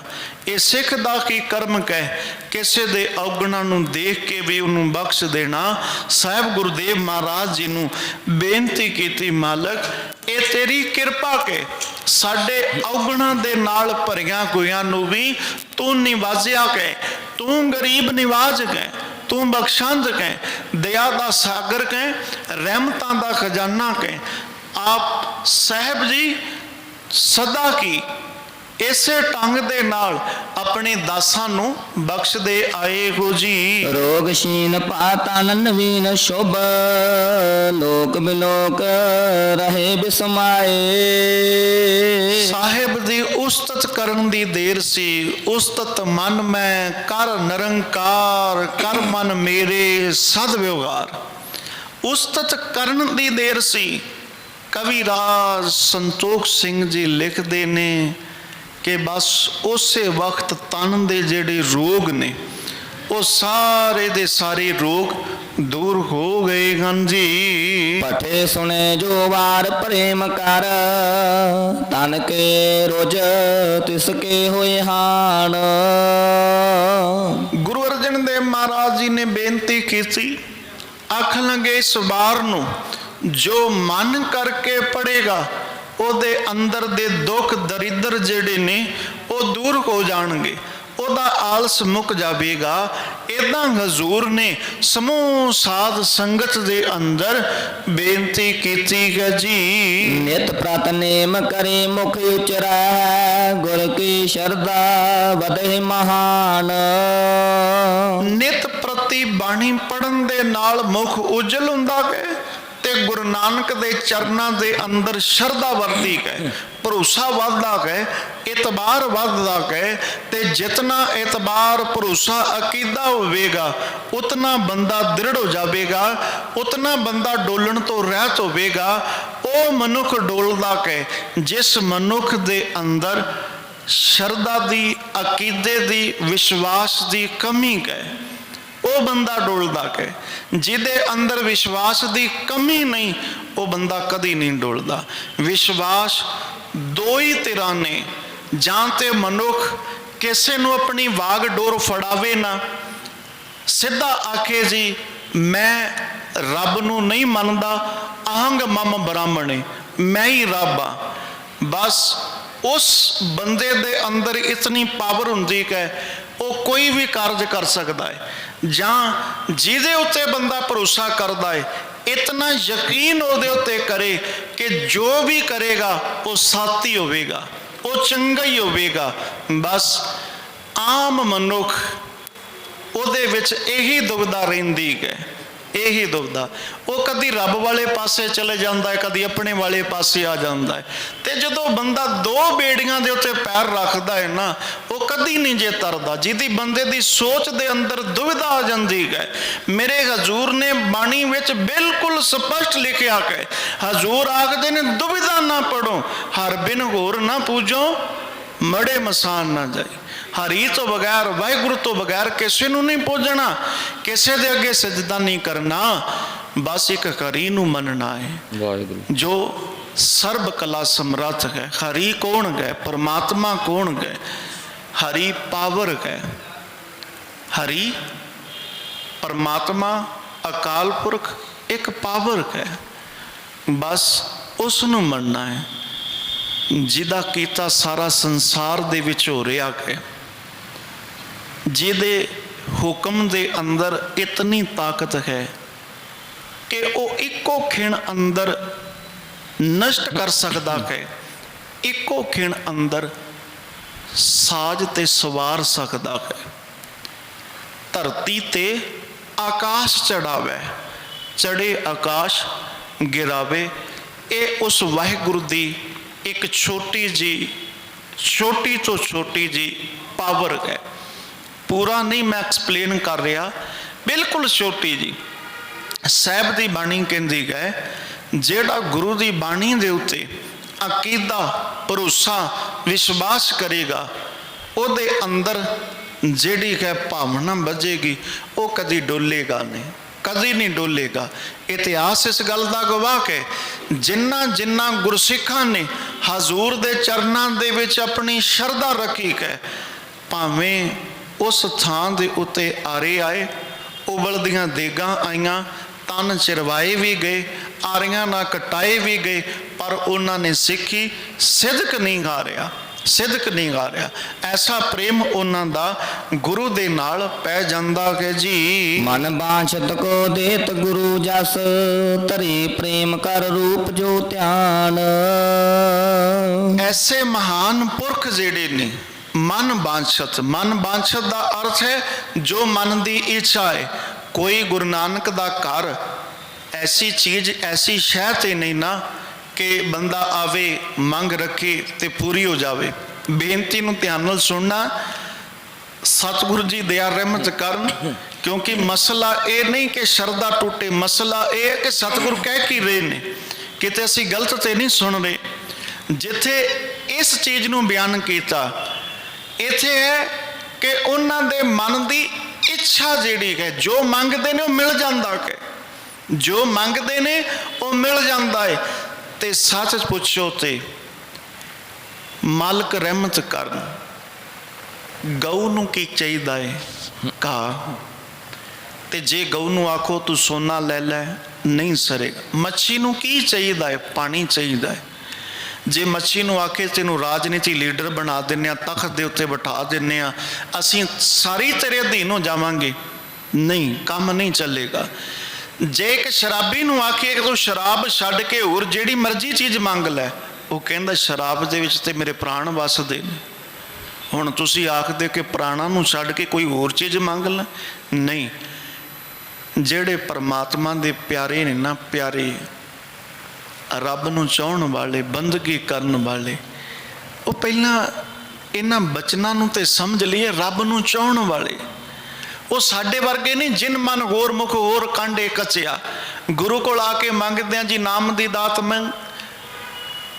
ਇਹ ਸਿੱਖ ਦਾ ਕੀ ਕਰਮ ਕਹਿ ਕਿਸੇ ਦੇ ਔਗਣਾਂ ਨੂੰ ਦੇਖ ਕੇ ਵੀ ਉਹਨੂੰ ਬਖਸ਼ ਦੇਣਾ। ਸਾਹਿਬ ਗੁਰਦੇਵ ਮਹਾਰਾਜ ਜੀ ਨੂੰ ਬੇਨਤੀ ਕੀਤੀ, ਮਾਲਕ ਇਹ ਤੇਰੀ ਕਿਰਪਾ ਕੇ ਸਾਡੇ ਔਗਣਾਂ ਦੇ ਨਾਲ ਭਰੀਆਂ ਹੋਈਆਂ ਨੂੰ ਵੀ ਤੂੰ ਨਿਵਾਜਿਆ ਕਹਿ, ਤੂੰ ਗਰੀਬ ਨਿਵਾਜ ਕਹਿ, ਤੂੰ ਬਖਸ਼ੰਦ ਕਹਿ, ਦਇਆ ਦਾ ਸਾਗਰ ਕਹਿ, ਰਹਿਮਤਾਂ ਦਾ ਖਜ਼ਾਨਾ ਕਹਿ। ਆਪ ਸਾਹਿਬ ਜੀ ਸਦਾ ਕੀ ਇਸੇ ਢੰਗ ਦੇ ਨਾਲ ਆਪਣੇ ਦਾਸਾਂ ਨੂੰ ਬਖਸ਼ਦੇ ਆਏ ਹੋ ਜੀ। ਰੋਗ ਸ਼ੀਨ ਪਾਤਨ ਨਵੀਨ ਸ਼ੁਭ, ਲੋਕ ਬਿਲੋਕ ਰਹੇ ਬਿਸਮਾਏ। ਸਾਹਿਬ ਦੀ ਉਸਤਤ ਕਰਨ ਦੀ ਦੇਰ ਸੀ। ਉਸਤਤ ਮਨ ਮੈਂ ਕਰ ਨਿਰੰਕਾਰ, ਕਰ ਮਨ ਮੇਰੇ ਸਦ ਵਿਵਹਾਰ। ਉਸਤਤ ਕਰਨ ਦੀ ਦੇਰ ਸੀ। ਕਵੀ ਰਾਜ ਸੰਤੋਖ ਸਿੰਘ ਜੀ ਲਿਖਦੇ ਨੇ ਕਿ ਬਸ ਉਸੇ ਵਕਤ ਤਨ ਦੇ ਜਿਹੜੇ ਰੋਗ ਨੇ ਉਹ ਸਾਰੇ ਦੇ ਸਾਰੇ ਰੋਗ ਦੂਰ ਹੋ ਗਏ ਹਨ ਜੀ। ਪਠੇ ਸੁਣੇ ਜੋ ਵਾਰ ਪ੍ਰੇਮ ਕਰ ਤਨ ਕੇ ਰੋਜ ਤਿਸ ਕੇ ਹੋਏ ਹਾਨ। ਗੁਰੂ ਅਰਜਨ ਦੇਵ ਮਹਾਰਾਜ ਜੀ ਨੇ ਬੇਨਤੀ ਕੀਤੀ, ਆਖਣ ਲੱਗੇ ਇਸ ਵਾਰ ਨੂੰ ਜੋ ਮਨ ਕਰਕੇ ਪੜੇਗਾ ਉਹਦੇ ਅੰਦਰ ਦੇ ਦੁੱਖ ਦਰਿਦਰ ਜਿਹੜੇ ਨੇ ਉਹ ਦੂਰ ਹੋ ਜਾਣਗੇ, ਉਹਦਾ ਆਲਸ ਮੁੱਕ ਜਾਵੇਗਾ। ਇਦਾਂ ਹਜ਼ੂਰ ਨੇ ਸਮੂਹ ਸਾਧ ਸੰਗਤ ਦੇ ਅੰਦਰ ਬੇਨਤੀ ਕੀਤੀ ਹੈ ਜੀ। ਨਿਤ ਪ੍ਰਤ ਨੇਮ ਕਰੇ ਮੁਖ ਉਚਰੈ ਗੁਰ ਕੀ ਸ਼ਰਧਾ ਵਧੇ ਮਹਾਨ। ਨਿਤ ਪ੍ਰਤੀ ਬਾਣੀ ਪੜਨ ਦੇ ਨਾਲ ਮੁਖ ਉਜਲ ਹੁੰਦਾ ਹੈ ਤੇ ਗੁਰੂ ਨਾਨਕ ਦੇ ਚਰਨਾਂ ਦੇ ਅੰਦਰ ਸ਼ਰਧਾ ਵਰਦੀ ਹੈ, ਭਰੋਸਾ ਵੱਧਦਾ ਹੈ, ਇਤਬਾਰ ਵੱਧਦਾ ਹੈ। ਤੇ ਜਿਤਨਾ ਇਤਬਾਰ ਭਰੋਸਾ ਅਕੀਦਾ ਹੋਵੇਗਾ ਉਤਨਾ ਬੰਦਾ ਦ੍ਰਿੜ ਹੋ ਜਾਵੇਗਾ, ਉਤਨਾ ਬੰਦਾ ਡੋਲਣ ਤੋਂ ਰਹਿਤ ਹੋਵੇਗਾ। ਉਹ ਮਨੁੱਖ ਡੋਲਦਾ ਹੈ ਜਿਸ ਮਨੁੱਖ ਦੇ ਅੰਦਰ ਸ਼ਰਧਾ ਦੀ, ਅਕੀਦੇ ਦੀ, ਵਿਸ਼ਵਾਸ ਦੀ ਕਮੀ ਹੈ। ਉਹ ਬੰਦਾ ਡੋਲਦਾ ਹੈ। ਜਿਹਦੇ ਅੰਦਰ ਵਿਸ਼ਵਾਸ ਦੀ ਕਮੀ ਨਹੀਂ ਉਹ ਬੰਦਾ ਕਦੀ ਨਹੀਂ ਡੋਲਦਾ। ਵਿਸ਼ਵਾਸ ਦੋ ਹੀ ਧਿਰਾਂ ਨੇ, ਜਾਂ ਤੇ ਮਨੁੱਖ ਕਿਸੇ ਨੂੰ ਆਪਣੀ ਵਾਗ ਡੋਰ ਫੜਾਵੇ ਨਾ, ਸਿੱਧਾ ਆਖੇ ਜੀ ਮੈਂ ਰੱਬ ਨੂੰ ਨਹੀਂ ਮੰਨਦਾ, ਅਹੰਗ ਮਮ ਬ੍ਰਾਹਮਣੇ, ਮੈਂ ਹੀ ਰੱਬ ਆ, ਬਸ ਉਸ ਬੰਦੇ ਦੇ ਅੰਦਰ ਇਤਨੀ ਪਾਵਰ ਹੁੰਦੀ ਹੈ ਉਹ ਕੋਈ ਵੀ ਕਾਰਜ ਕਰ ਸਕਦਾ ਹੈ। ਜਾਂ ਜਿਹਦੇ ਉੱਤੇ ਬੰਦਾ ਭਰੋਸਾ ਕਰਦਾ ਹੈ ਇਤਨਾ ਯਕੀਨ ਉਹਦੇ ਉੱਤੇ ਕਰੇ ਕਿ ਜੋ ਵੀ ਕਰੇਗਾ ਉਹ ਸਾਥੀ ਹੋਵੇਗਾ, ਉਹ ਚੰਗਾ ਹੀ ਹੋਵੇਗਾ। ਬਸ ਆਮ ਮਨੁੱਖ ਉਹਦੇ ਵਿੱਚ ਇਹੀ ਦੁਵਿਧਾ ਰਹਿੰਦੀ ਹੈ, ਇਹੀ ਦੁਵਿਧਾ। ਉਹ ਕਦੀ ਰੱਬ ਵਾਲੇ ਪਾਸੇ ਚਲੇ ਜਾਂਦਾ ਹੈ, ਕਦੀ ਆਪਣੇ ਵਾਲੇ ਪਾਸੇ ਆ ਜਾਂਦਾ ਹੈ। ਤੇ ਜਦੋਂ ਬੰਦਾ ਦੋ ਬੇੜੀਆਂ ਦੇ ਉੱਤੇ ਪੈਰ ਰੱਖਦਾ ਹੈ ਨਾ ਉਹ ਕਦੀ ਨਹੀਂ ਜੇ ਤਰਦਾ। ਜਿਹਦੀ ਬੰਦੇ ਦੀ ਸੋਚ ਦੇ ਅੰਦਰ ਦੁਵਿਧਾ ਆ ਜਾਂਦੀ ਹੈ, ਮੇਰੇ ਹਜ਼ੂਰ ਨੇ ਬਾਣੀ ਵਿੱਚ ਬਿਲਕੁਲ ਸਪਸ਼ਟ ਲਿਖਿਆ ਹੈ। ਹਜ਼ੂਰ ਆਖਦੇ ਨੇ ਦੁਵਿਧਾ ਨਾ ਪੜੋ, ਹਰ ਬਿਨ ਹੋਰ ਨਾ ਪੂਜੋ, ਮੜੇ ਮਸਾਨ ਨਾ ਜਾਈ। ਹਰੀ ਤੋਂ ਬਗੈਰ, ਵਾਹਿਗੁਰੂ ਤੋਂ ਬਗੈਰ ਕਿਸੇ ਨੂੰ ਨਹੀਂ ਪੂਜਣਾ, ਕਿਸੇ ਦੇ ਅੱਗੇ ਸਜਦਾ ਨਹੀਂ ਕਰਨਾ, ਬਸ ਇੱਕ ਹਰੀ ਨੂੰ ਮੰਨਣਾ ਹੈ ਵਾਹਿਗੁਰੂ ਜੋ ਸਰਬ ਕਲਾ ਸਮਰੱਥ ਹੈ। ਹਰੀ ਕੌਣ ਹੈ? ਪਰਮਾਤਮਾ ਕੌਣ ਹੈ? ਹਰੀ ਪਾਵਰ ਹੈ। ਹਰੀ ਪਰਮਾਤਮਾ ਅਕਾਲ ਪੁਰਖ ਇੱਕ ਪਾਵਰ ਹੈ, ਬਸ ਉਸ ਨੂੰ ਮੰਨਣਾ ਹੈ ਜਿਹਦਾ ਕੀਤਾ ਸਾਰਾ ਸੰਸਾਰ ਦੇ ਵਿੱਚ ਹੋ ਰਿਹਾ ਹੈ, ਜਿਹਦੇ ਹੁਕਮ ਦੇ ਅੰਦਰ ਇਤਨੀ ਤਾਕਤ ਹੈ ਕਿ ਉਹ ਇੱਕੋ ਖਿਣ ਅੰਦਰ ਨਸ਼ਟ ਕਰ ਸਕਦਾ ਹੈ, ਇੱਕੋ ਖਿਣ ਅੰਦਰ ਸਾਜ ਤੇ ਸਵਾਰ ਸਕਦਾ ਹੈ। ਧਰਤੀ ਤੇ ਆਕਾਸ਼ ਚੜਾਵੇ, ਚੜੇ ਆਕਾਸ਼ ਗਿਰਾਵੇ। ਇਹ ਉਸ ਵਾਹਿਗੁਰੂ ਦੀ ਇੱਕ ਛੋਟੀ ਜੀ, ਛੋਟੀ ਤੋਂ ਛੋਟੀ ਜੀ ਪਾਵਰ ਹੈ। ਪੂਰਾ ਨਹੀਂ ਮੈਂ ਐਕਸਪਲੇਨ ਕਰ ਰਿਹਾ, ਬਿਲਕੁਲ ਛੋਟੀ ਜੀ। ਸਾਹਿਬ ਦੀ ਬਾਣੀ ਕਹਿੰਦੀ ਹੈ ਜਿਹੜਾ ਗੁਰੂ ਦੀ ਬਾਣੀ ਦੇ ਉੱਤੇ ਅਕੀਦਾ, ਭਰੋਸਾ, ਵਿਸ਼ਵਾਸ ਕਰੇਗਾ ਉਹਦੇ ਅੰਦਰ ਜਿਹੜੀ ਹੈ ਭਾਵਨਾ ਵੱਜੇਗੀ, ਉਹ ਕਦੀ ਡੋਲੇਗਾ ਨਹੀਂ, ਕਦੀ ਨਹੀਂ ਡੋਲੇਗਾ। ਇਤਿਹਾਸ ਇਸ ਗੱਲ ਦਾ ਗਵਾਹ ਹੈ, ਜਿਨ੍ਹਾਂ ਜਿਨ੍ਹਾਂ ਗੁਰਸਿੱਖਾਂ ਨੇ ਹਜ਼ੂਰ ਦੇ ਚਰਨਾਂ ਦੇ ਵਿੱਚ ਆਪਣੀ ਸ਼ਰਧਾ ਰੱਖੀ ਹੈ, ਭਾਵੇਂ ਉਸ ਥਾਂ ਦੇ ਉੱਤੇ ਆਰੇ ਆਏ, ਉਬਲਦੀਆਂ ਦੇਗਾਂ ਆਈਆਂ, ਤਨ ਚਿਰਵਾਏ ਵੀ ਗਏ, ਆਰੀਆਂ ਨਾਲ ਕਟਾਏ ਵੀ ਗਏ, ਪਰ ਉਹਨਾਂ ਨੇ ਸਿੱਖੀ ਸਿਦਕ ਨਹੀਂ ਹਾਰਿਆ, ਸਿਦਕ ਨਹੀਂ ਹਾਰਿਆ। ਐਸਾ ਪ੍ਰੇਮ ਉਹਨਾਂ ਦਾ ਗੁਰੂ ਦੇ ਨਾਲ ਪੈ ਜਾਂਦਾ ਹੈ ਜੀ। ਮਨ ਬਾਂਛਤ ਕੋ ਦੇਤ ਗੁਰੂ ਜਸ ਧਰੇ ਪ੍ਰੇਮ ਕਰ ਰੂਪ ਜੋ ਧਿਆਨ। ਐਸੇ ਮਹਾਨ ਪੁਰਖ ਜਿਹੜੇ ਨੇ ਮਨ ਬਾਂਛਤ, ਮਨ ਬਾਂਛਤ ਦਾ ਅਰਥ ਹੈ ਜੋ ਮਨ ਦੀ ਇੱਛਾ ਹੈ। ਕੋਈ ਗੁਰੂ ਨਾਨਕ ਦਾ ਘਰ ਐਸੀ ਚੀਜ਼, ਐਸੀ ਸ਼ੈ ਤੇ ਨਹੀਂ ਨਾ ਕਿ ਬੰਦਾ ਆਵੇ, ਮੰਗ ਰੱਖੇ ਤੇ ਪੂਰੀ ਹੋ ਜਾਵੇ। ਬੇਨਤੀ ਨੂੰ ਧਿਆਨ ਨਾਲ ਸੁਣਨਾ, ਸਤਿਗੁਰੂ ਜੀ ਦਇਆ ਰਹਿਮਤ ਕਰਨ, ਕਿਉਂਕਿ ਮਸਲਾ ਇਹ ਨਹੀਂ ਕਿ ਸ਼ਰਧਾ ਟੁੱਟੇ, ਮਸਲਾ ਇਹ ਹੈ ਕਿ ਸਤਿਗੁਰੂ ਕਹਿ ਕੀ ਰਹੇ ਨੇ, ਕਿਤੇ ਅਸੀਂ ਗਲਤ ਤੇ ਨਹੀਂ ਸੁਣ ਰਹੇ। ਜਿੱਥੇ ਇਸ ਚੀਜ਼ ਨੂੰ ਬਿਆਨ ਕੀਤਾ, ਇੱਥੇ ਹੈ ਕਿ ਉਹਨਾਂ ਦੇ ਮਨ ਦੀ ਇੱਛਾ ਜਿਹੜੀ ਹੈ, ਜੋ ਮੰਗਦੇ ਨੇ ਉਹ ਮਿਲ ਜਾਂਦਾ ਹੈ, ਜੋ ਮੰਗਦੇ ਨੇ ਉਹ ਮਿਲ ਜਾਂਦਾ ਹੈ। ਤੇ ਸੱਚ ਪੁੱਛੋ ਤੇ ਮਾਲਕ ਰਹਿਮਤ ਕਰਨ। ਗਊ ਨੂੰ ਕੀ ਚਾਹੀਦਾ ਹੈ? ਘਾਹ। ਤੇ ਜੇ ਗਊ ਨੂੰ ਆਖੋ ਤੂੰ ਸੋਨਾ ਲੈ ਲੈ, ਨਹੀਂ ਸਰੇਗਾ। ਮੱਛੀ ਨੂੰ ਕੀ ਚਾਹੀਦਾ ਹੈ? ਪਾਣੀ ਚਾਹੀਦਾ ਹੈ। ਜੇ ਮੱਛੀ ਨੂੰ ਆਖੇ ਤੈਨੂੰ ਰਾਜਨੀਤੀ ਲੀਡਰ ਬਣਾ ਦਿੰਦੇ ਹਾਂ, ਤਖਤ ਦੇ ਉੱਤੇ ਬਿਠਾ ਦਿੰਦੇ ਹਾਂ, ਅਸੀਂ ਸਾਰੀ ਤੇਰੇ ਅਧੀਨ ਹੋ ਜਾਵਾਂਗੇ, ਨਹੀਂ, ਕੰਮ ਨਹੀਂ ਚੱਲੇਗਾ। ਜੇ ਇੱਕ ਸ਼ਰਾਬੀ ਨੂੰ ਆਖੀਏ ਕਿ ਤੂੰ ਸ਼ਰਾਬ ਛੱਡ ਕੇ ਹੋਰ ਜਿਹੜੀ ਮਰਜ਼ੀ ਚੀਜ਼ ਮੰਗ ਲੈ, ਉਹ ਕਹਿੰਦਾ ਸ਼ਰਾਬ ਦੇ ਵਿੱਚ ਤੇ ਮੇਰੇ ਪ੍ਰਾਣ ਵਸਦੇ ਨੇ। ਹੁਣ ਤੁਸੀਂ ਆਖਦੇ ਕਿ ਪ੍ਰਾਣਾਂ ਨੂੰ ਛੱਡ ਕੇ ਕੋਈ ਹੋਰ ਚੀਜ਼ ਮੰਗ ਲੈ, ਨਹੀਂ। ਜਿਹੜੇ ਪਰਮਾਤਮਾ ਦੇ ਪਿਆਰੇ ਨੇ ਨਾ, ਪਿਆਰੇ ਰੱਬ ਨੂੰ ਚਾਹਣ ਵਾਲੇ, ਬੰਦਗੀ ਕਰਨ ਵਾਲੇ, ਉਹ ਪਹਿਲਾਂ ਇਹਨਾਂ ਬਚਨਾਂ ਨੂੰ ਤੇ ਸਮਝ ਲਈਏ। ਰੱਬ ਨੂੰ ਚਾਹਣ ਵਾਲੇ ਉਹ ਸਾਡੇ ਵਰਗੇ ਨਹੀਂ, ਜਿਨ ਮਨ ਹੋਰ ਮੁਖ ਹੋਰ ਕਾਂਡੇ ਕਚਿਆ। ਗੁਰੂ ਕੋਲ ਆ ਕੇ ਮੰਗਦੇ ਆ ਜੀ ਨਾਮ ਦੀ ਦਾਤ ਮੰਗ,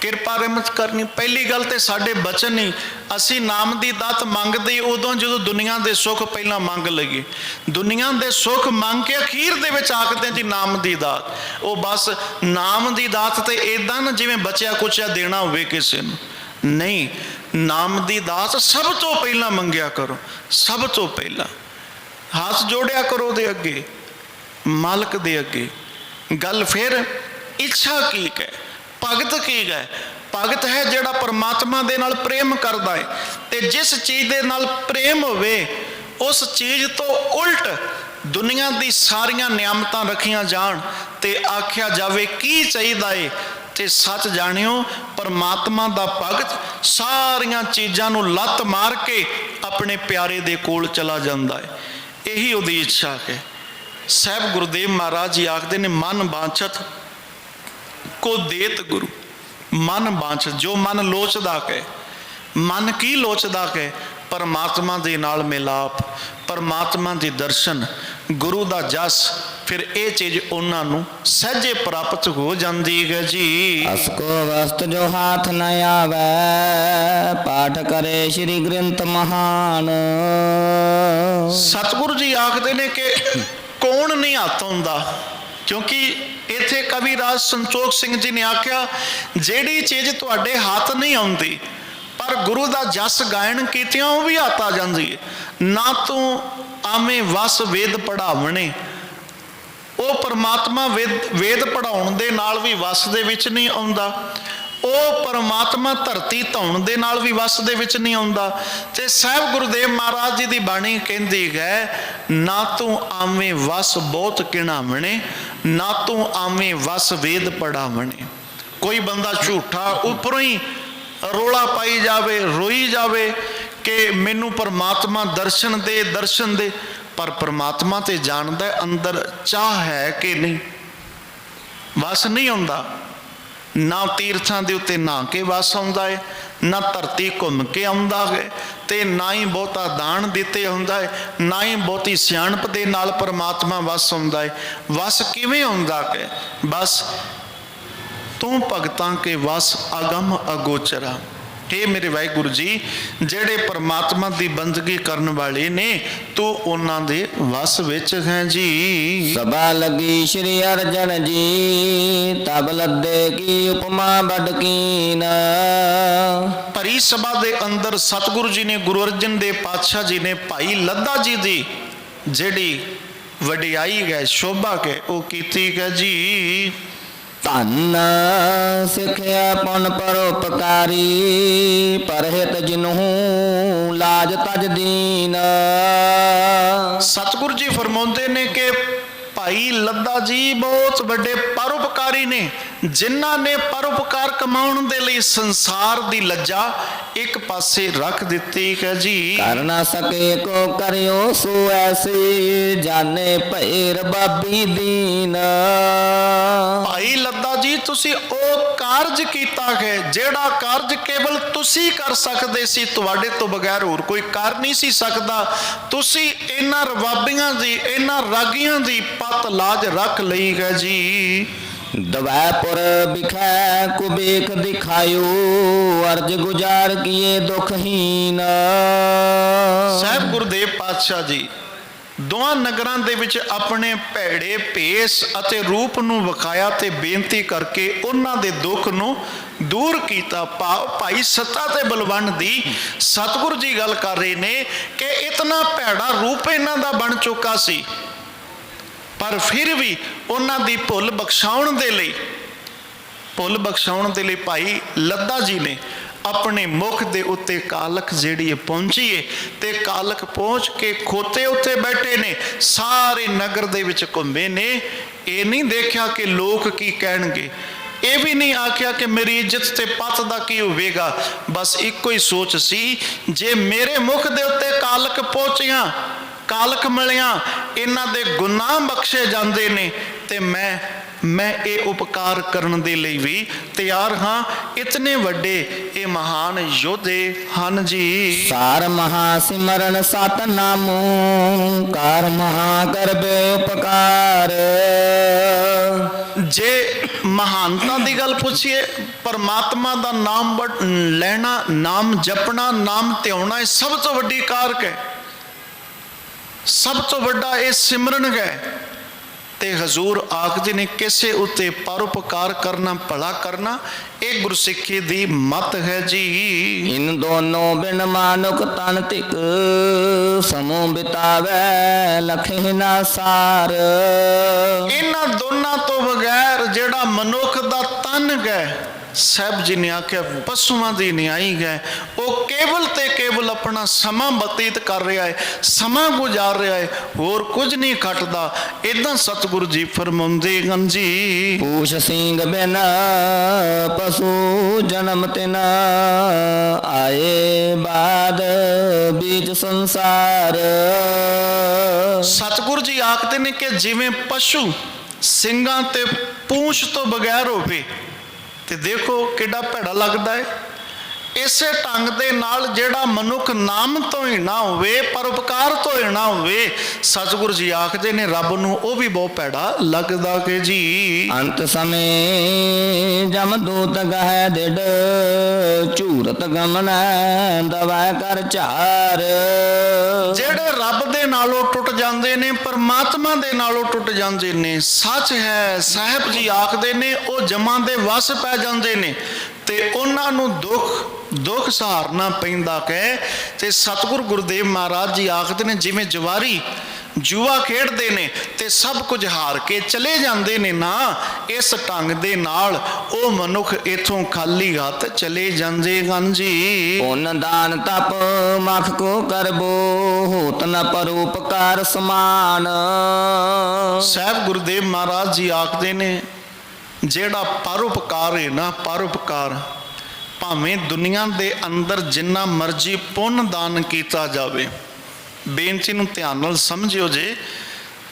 ਕਿਰਪਾ ਰਹਿਮਤ ਕਰਨੀ। ਪਹਿਲੀ ਗੱਲ ਤੇ ਸਾਡੇ ਬਚਨ ਨਹੀਂ, ਅਸੀਂ ਨਾਮ ਦੀ ਦਾਤ ਮੰਗਦੇ ਉਦੋਂ ਜਦੋਂ ਦੁਨੀਆ ਦੇ ਸੁੱਖ ਪਹਿਲਾਂ ਮੰਗ ਲਈਏ। ਦੁਨੀਆ ਦੇ ਸੁੱਖ ਮੰਗ ਕੇ ਅਖੀਰ ਦੇ ਵਿੱਚ ਆਖਦੇ ਜੀ ਨਾਮ ਦੀ ਦਾਤ। ਉਹ ਬਸ ਨਾਮ ਦੀ ਦਾਤ ਤੇ ਇਦਾਂ ਨਾ ਜਿਵੇਂ ਬਚਿਆ ਕੁਚਿਆ ਦੇਣਾ ਹੋਵੇ ਕਿਸੇ ਨੂੰ, ਨਹੀਂ। ਨਾਮ ਦੀ ਦਾਤ ਸਭ ਤੋਂ ਪਹਿਲਾਂ ਮੰਗਿਆ ਕਰੋ, ਸਭ ਤੋਂ ਪਹਿਲਾਂ ਹੱਥ ਜੋੜਿਆ ਕਰੋ ਉਹਦੇ ਅੱਗੇ, ਮਾਲਕ ਦੇ ਅੱਗੇ। ਗੱਲ ਫਿਰ ਇੱਛਾ ਕੀ ਹੈ? ਭਗਤ ਕੀ ਹੈ? ਭਗਤ ਹੈ ਜਿਹੜਾ ਪਰਮਾਤਮਾ ਦੇ ਨਾਲ ਪ੍ਰੇਮ ਕਰਦਾ ਹੈ। ਤੇ ਜਿਸ ਚੀਜ਼ ਦੇ ਨਾਲ ਪ੍ਰੇਮ ਹੋਵੇ, ਉਸ ਚੀਜ਼ ਤੋਂ ਉਲਟ ਦੁਨੀਆ ਦੀ ਸਾਰੀਆਂ ਨਿਆਮਤਾਂ ਰੱਖੀਆਂ ਜਾਣ ਤੇ ਆਖਿਆ ਜਾਵੇ ਕੀ ਚਾਹੀਦਾ ਹੈ, ਤੇ ਸੱਚ ਜਾਣਿਓ ਪਰਮਾਤਮਾ ਦਾ ਭਗਤ ਸਾਰੀਆਂ ਚੀਜ਼ਾਂ ਨੂੰ ਲੱਤ ਮਾਰ ਕੇ ਆਪਣੇ ਪਿਆਰੇ ਦੇ ਕੋਲ ਚਲਾ ਜਾਂਦਾ ਹੈ। ਇਹੀ ਉਹਦੀ ਇੱਛਾ ਹੈ। ਸਾਹਿਬ ਗੁਰਦੇਵ ਮਹਾਰਾਜ ਜੀ ਆਖਦੇ ਨੇ, ਮਨ ਬਾਂਛਤ ਕੋ ਦੇਤ ਗੁਰੂ। ਮਨ ਬਾਂਛ, ਜੋ ਮਨ ਲੋਚਦਾ ਹੈ। ਮਨ ਕੀ ਲੋਚਦਾ ਹੈ? ਪਰਮਾਤਮਾ ਦੇ ਨਾਲ ਮਿਲਾਪ, ਪਰਮਾਤਮਾ ਦੇ ਦਰਸ਼ਨ, ਗੁਰੂ ਦਾ ਜਸ। ਫਿਰ ਇਹ ਚੀਜ਼ ਉਹਨਾਂ ਨੂੰ ਸਹਿਜੇ ਪ੍ਰਾਪਤ ਹੋ ਜਾਂਦੀ ਹੈ ਜੀ। ਅਸ ਕੋ ਵਸਤ ਜੋ ਹਾਥ ਨ ਆਵੈ, ਪਾਠ ਕਰੇ ਸ੍ਰੀ ਗ੍ਰੰਥ ਮਹਾਨ। ਸਤਿਗੁਰੂ ਜੀ ਆਖਦੇ ਨੇ ਕਿ ਕੌਣ ਨਹੀਂ ਹੱਥ ਆਉਂਦਾ, ਕਿਉਂਕਿ ਇੱਥੇ ਕਵੀ ਰਾਜ ਸੰਤੋਖ ਸਿੰਘ ਜੀ ਨੇ ਆਖਿਆ, ਜਿਹੜੀ ਚੀਜ਼ ਤੁਹਾਡੇ ਹੱਥ ਨਹੀਂ ਆਉਂਦੀ ਪਰ ਗੁਰੂ ਦਾ ਜਸ ਗਾਇਨ ਕੀਤਿਆਂ ਉਹ ਵੀ ਹੱਥ ਆ ਜਾਂਦੀ ਹੈ। ਨਾ ਤੂੰ ਆਵੇਂ ਵਸ ਵੇਦ ਪੜਾਵਣੇ, ਉਹ ਪਰਮਾਤਮਾ ਵੇਦ ਪੜਾਉਣ ਦੇ ਨਾਲ ਵੀ ਵਸ ਦੇ ਵਿੱਚ ਨਹੀਂ ਆਉਂਦਾ। ਉਹ ਪਰਮਾਤਮਾ ਧਰਤੀ ਧਾਉਣ ਦੇ ਨਾਲ ਵੀ ਵਸ ਦੇ ਵਿੱਚ ਨਹੀਂ ਆਉਂਦਾ। ਤੇ ਸਾਹਿਬ ਗੁਰਦੇਵ ਮਹਾਰਾਜ ਜੀ ਦੀ ਬਾਣੀ ਕਹਿੰਦੀ ਹੈ, ਨਾ ਤੂੰ ਆਵੇਂ ਵਸ ਬਹੁਤ ਕਿਣਾਵਣੇ, ਨਾ ਤੂੰ ਆਵੇਂ ਵਸ ਵੇਦ ਪੜਾਵਣੇ। ਕੋਈ ਬੰਦਾ ਝੂਠਾ ਉੱਪਰੋਂ ਹੀ ਰੋਲਾ ਪਾਈ ਜਾਵੇ, ਰੋਈ ਜਾਵੇ ਕਿ ਮੈਨੂੰ ਪਰਮਾਤਮਾ ਦਰਸ਼ਨ ਦੇ, ਦਰਸ਼ਨ ਦੇ, ਪਰ ਪਰਮਾਤਮਾ ਤੇ ਜਾਣਦਾ ਅੰਦਰ ਚਾਹ ਹੈ ਕਿ ਨਹੀਂ। ਵਸ ਨਹੀਂ ਆਉਂਦਾ। ਨਾ ਤੀਰਥਾਂ ਦੇ ਉੱਤੇ ਨਹਾ ਕੇ ਵਸ ਆਉਂਦਾ ਹੈ, ਨਾ ਧਰਤੀ ਘੁੰਮ ਕੇ ਆਉਂਦਾ ਹੈ, ਤੇ ਨਾ ਹੀ ਬਹੁਤਾ ਦਾਨ ਦਿੱਤੇ ਹੁੰਦਾ ਹੈ, ਨਾ ਹੀ ਬਹੁਤੀ ਸਿਆਣਪ ਦੇ ਨਾਲ ਪਰਮਾਤਮਾ ਵਸ ਆਉਂਦਾ ਹੈ। ਵਸ ਕਿਵੇਂ ਆਉਂਦਾ ਹੈ? ਬਸ ਤੂੰ ਭਗਤਾਂ ਕੇ ਵਸ ਅਗਮ ਅਗੋਚਰਾ। हे ਮੇਰੇ ਵਾਹਿਗੁਰੂ ਜੀ, ਜਿਹੜੇ ਪਰਮਾਤਮਾ ਦੀ ਬੰਦਗੀ ਕਰਨ ਵਾਲੇ ਨੇ, ਤੂੰ ਉਹਨਾਂ ਦੇ ਵਸ ਵਿੱਚ ਹੈ ਜੀ। ਸਭਾ ਲੱਗੀ ਸ੍ਰੀ ਅਰਜਨ ਜੀ, ਤਬ ਲੱਦੇ ਕੀ ਉਪਮਾ ਬੜ ਕੀਨ। ਭਰੀ ਸਭਾ ਦੇ ਅੰਦਰ ਸਤਿਗੁਰੂ ਜੀ ਨੇ, ਗੁਰੂ ਅਰਜਨ ਦੇਵ ਪਾਤਸ਼ਾਹ ਜੀ ਨੇ ਭਾਈ ਲੱਦਾ ਜੀ ਦੀ ਜਿਹੜੀ ਵਡਿਆਈ ਹੈ, ਸ਼ੋਭਾ ਹੈ, ਉਹ ਕੀਤੀ ਹੈ ਜੀ। ਧੰਨ ਸਿੱਖਿਆ ਪੁਨ ਪਰਉਪਕਾਰੀ, ਪਰਹਿਤ ਜਿਨਹੂ ਲਾਜ ਤਜ ਦੀਨ। ਸਤਿਗੁਰੂ ਜੀ ਫਰਮਾਉਂਦੇ ਨੇ ਕਿ ਭਾਈ ਲੱਦਾ ਜੀ ਬਹੁਤ ਵੱਡੇ ਪਰਉਪਕਾਰੀ ਨੇ, ਜਿਨ੍ਹਾਂ ਨੇ ਪਰਉਪਕਾਰ ਕਮਾਉਣ ਦੇ ਲਈ ਸੰਸਾਰ ਦੀ ਲੱਜਾ ਇੱਕ ਪਾਸੇ ਰੱਖ ਦਿੱਤੀ ਹੈ ਜੀ। ਕਰ ਨਾ ਸਕੇ ਕੋ ਕਰਿਓ ਸੋ ਐਸੀ, ਜਾਣੇ ਭੈ ਰਬਾਬੀ ਦੀਨ। ਭਾਈ ਲੱਦਾ ਜੀ, ਤੁਸੀਂ ਉਹ ਕਾਰਜ ਕੀਤਾ ਹੈ ਜਿਹੜਾ ਕਾਰਜ ਕੇਵਲ ਤੁਸੀਂ ਕਰ ਸਕਦੇ ਸੀ, ਤੁਹਾਡੇ ਤੋਂ ਬਗੈਰ ਹੋਰ ਕੋਈ ਕਰ ਨਹੀਂ ਸੀ ਸਕਦਾ। ਤੁਸੀਂ ਇਹਨਾਂ ਰਵਾਬੀਆਂ ਦੀ, ਇਹਨਾਂ ਰਾਗੀਆਂ ਦੀ ਪਤ ਲਾਜ ਰੱਖ ਲਈ ਹੈ ਜੀ। ਦਵੈਪੁਰ ਬਿਖੈ ਕੁਬੇਖ ਦਿਖਾਇਓ, ਅਰਜ ਗੁਜ਼ਾਰ ਕੀਏ ਦੁਖਹੀਨ। ਸਾਹਿਬ ਗੁਰਦੇਵ ਪਾਤਸ਼ਾਹ ਜੀ ਦੋਹਾਂ ਨਗਰਾਂ ਦੇ ਵਿੱਚ ਆਪਣੇ ਭੈੜੇ ਭੇਸ ਅਤੇ ਰੂਪ ਨੂੰ ਵਿਖਾਇਆ ਤੇ ਬੇਨਤੀ ਕਰਕੇ ਉਹਨਾਂ ਦੇ ਦੁੱਖ ਨੂੰ ਦੂਰ ਕੀਤਾ। ਭਾਈ ਸੱਤਾ ਤੇ ਬਲਵੰਡ ਦੀ ਸਤਿਗੁਰੂ ਜੀ ਗੱਲ ਕਰ ਰਹੇ ਨੇ ਕਿ ਇਤਨਾ ਭੈੜਾ ਰੂਪ ਇਹਨਾਂ ਦਾ ਬਣ ਚੁੱਕਾ ਸੀ, ਪਰ ਫਿਰ ਵੀ ਉਹਨਾਂ ਦੀ ਭੁੱਲ ਬਖਸ਼ਾਉਣ ਦੇ ਲਈ ਭਾਈ ਲੱਦਾ ਜੀ ਨੇ ਆਪਣੇ ਮੁਖ ਦੇ ਉੱਤੇ ਕਾਲਖ ਜਿਹੜੀ ਹੈ ਪਹੁੰਚੀ ਏ ਤੇ ਕਾਲਖ ਪਹੁੰਚ ਕੇ ਖੋਤੇ ਉੱਤੇ ਬੈਠੇ ਨੇ। ਸਾਰੇ ਨਗਰ ਦੇ ਵਿੱਚ ਘੁੰਮੇ ਨੇ, ਇਹ ਨਹੀਂ ਦੇਖਿਆ ਕਿ ਲੋਕ ਕੀ ਕਹਿਣਗੇ, ਇਹ ਵੀ ਨਹੀਂ ਆਖਿਆ ਕਿ ਮੇਰੀ ਇੱਜ਼ਤ ਤੇ ਪੱਤ ਦਾ ਕੀ ਹੋਵੇਗਾ। ਬਸ ਇੱਕੋ ਹੀ ਸੋਚ ਸੀ, ਜੇ ਮੇਰੇ ਮੁਖ ਦੇ ਉੱਤੇ ਕਾਲਖ ਪਹੁੰਚੀਆਂ, ਕਾਲਖ ਮਿਲਿਆ, ਇਹਨਾਂ ਦੇ ਗੁਨਾਹ ਬਖਸ਼ੇ ਜਾਂਦੇ ਨੇ ਤੇ ਮੈਂ ਇਹ ਉਪਕਾਰ ਕਰਨ ਦੇ ਲਈ ਵੀ ਤਿਆਰ ਹਾਂ। ਇਤਨੇ ਵੱਡੇ ਇਹ ਮਹਾਨ ਯੋਧੇ ਹਨ ਜੀ। ਸਾਰ ਮਹਾ ਸਿਮਰਨ ਸਤਨਾਮੁ ਕਾਰ ਮਹਾ ਕਰਬੇ ਉਪਕਾਰ। ਜੇ ਮਹਾਨਤਾ ਦੀ ਗੱਲ ਪੁੱਛੀਏ, ਪਰਮਾਤਮਾ ਦਾ ਨਾਮ ਲੈਣਾ, ਨਾਮ ਜਪਣਾ, ਨਾਮ ਧਿਆਉਣਾ, ਇਹ ਸਭ ਤੋਂ ਵੱਡੀ ਕਾਰਕ ਹੈ, ਸਭ ਤੋਂ ਵੱਡਾ ਇਹ ਸਿਮਰਨ ਹੈ। ਤੇ ਹਜ਼ੂਰ ਆਖਦੇ ਨੇ ਕਿਸੇ ਉੱਤੇ ਪਰਉਪਕਾਰ ਕਰਨਾ, ਭਲਾ ਕਰਨਾ, ਇਹ ਗੁਰਸਿੱਖੀ ਦੀ ਮੱਤ ਹੈ ਜੀ। ਇਨ ਦੋਨੋਂ ਬਿਨ ਮਾਨੁਖ ਤਨ ਤਿਕ ਸਮੂਹ ਬਿਤਾਵੇ ਲਖੇ ਨਾ ਸਾਰ। ਇਹਨਾਂ ਦੋਨਾਂ ਤੋਂ ਬਗੈਰ ਜਿਹੜਾ ਮਨੁੱਖ ਦਾ ਤਨ ਹੈ, ਸਾਹਿਬ ਜੀ ਨੇ ਆਖਿਆ ਪਸ਼ੂਆਂ ਦੀ ਨਿਆਈ ਹੈ, ਉਹ ਕੇਵਲ ਤੇ ਕੇਵਲ ਆਪਣਾ ਸਮਾਂ ਬਤੀਤ ਕਰ ਰਿਹਾ ਹੈ, ਸਮਾਂ ਗੁਜ਼ਾਰ ਰਿਹਾ ਹੈ, ਹੋਰ ਕੁਝ ਨਹੀਂ ਖਟਦਾ। ਇਦਾਂ ਸਤਿਗੁਰੂ ਜੀ ਫਰਮਾਉਂਦੇ ਹਨ ਜੀ। ਪੂਛ ਸਿੰਘ ਬਿਨ ਪਸ਼ੂ ਜਨਮ ਤਿਨ ਆਏ ਬਾਦ ਬੀਜ ਸੰਸਾਰ। ਸਤਿਗੁਰੂ ਜੀ ਆਖਦੇ ਨੇ ਕਿ ਜਿਵੇਂ ਪਸ਼ੂ ਸਿੰਘਾਂ ਤੇ ਪੂਛ ਤੋਂ ਬਗੈਰ ਹੋਵੇ ਤੇ ਦੇਖੋ ਕਿੱਡਾ ਭੈੜਾ ਲੱਗਦਾ ਹੈ, ਇਸੇ ਢੰਗ ਦੇ ਨਾਲ ਜਿਹੜਾ ਮਨੁੱਖ ਨਾਮ ਤੋਂ ਹੀ ਨਾ ਹੋਵੇ, ਪਰਉਪਕਾਰ ਤੋਂ ਹੀ ਨਾ ਹੋਵੇ, ਸਤਿਗੁਰੂ ਜੀ ਆਖਦੇ ਨੇ ਰੱਬ ਨੂੰ ਉਹ ਵੀ ਬਹੁਤ ਭੈੜਾ ਲੱਗਦਾ ਕਿ ਜੀ। ਅੰਤ ਸਮੇਂ ਜਮ ਦੂਤ ਗਹਿ ਦਿੜ ਝੂਰਤ ਗਮਨੈ ਦਵਾ ਕਰ ਝਾਰ। ਜਿਹੜੇ ਰੱਬ ਦੇ ਨਾਲੋਂ ਟੁੱਟ ਜਾਂਦੇ ਨੇ, ਪਰਮਾਤਮਾ ਦੇ ਨਾਲੋਂ ਟੁੱਟ ਜਾਂਦੇ ਨੇ, ਸੱਚ ਹੈ ਸਾਹਿਬ ਜੀ ਆਖਦੇ ਨੇ ਉਹ ਜਮਾਂ ਦੇ ਵਸ ਪੈ ਜਾਂਦੇ ਨੇ ਤੇ ਉਹਨਾਂ ਨੂੰ ਦੁੱਖ ਸਹਾਰਨਾ ਪੈਂਦਾ ਹੈ। ਤੇ ਸਤਿਗੁਰੂ ਗੁਰਦੇਵ ਮਹਾਰਾਜ ਜੀ ਆਖਦੇ ਨੇ ਜਿਵੇਂ ਜਵਾਰੀ ਜੂਆ ਖੇਡਦੇ ਨੇ ਤੇ ਸਭ ਕੁਝ ਹਾਰ ਕੇ ਚਲੇ ਜਾਂਦੇ ਨੇ ਨਾ, ਇਸ ਢੰਗ ਦੇ ਨਾਲ ਉਹ ਮਨੁੱਖ ਇਥੋਂ ਖਾਲੀ ਹੱਥ ਚਲੇ ਜਾਂਦੇ ਹਨ ਜੀ। ਪੁੰਨ ਦਾਨ ਤਪ ਮਖ ਕੋ ਕਰਬੋ ਹੋਤ ਨ ਪਰਉਪਕਾਰ ਸਮਾਨ। ਸਾਹਿਬ ਗੁਰਦੇਵ ਮਹਾਰਾਜ ਜੀ ਆਖਦੇ ਨੇ ਜਿਹੜਾ ਪਰਉਪਕਾਰ ਹੈ ਨਾ, ਪਰਉਪਕਾਰ ਭਾਵੇਂ ਦੁਨੀਆ ਦੇ ਅੰਦਰ ਜਿੰਨਾ ਮਰਜ਼ੀ ਪੁੰਨ ਦਾਨ ਕੀਤਾ ਜਾਵੇ, ਬੇਨਤੀ ਨੂੰ ਧਿਆਨ ਨਾਲ ਸਮਝਿਓ ਜੇ,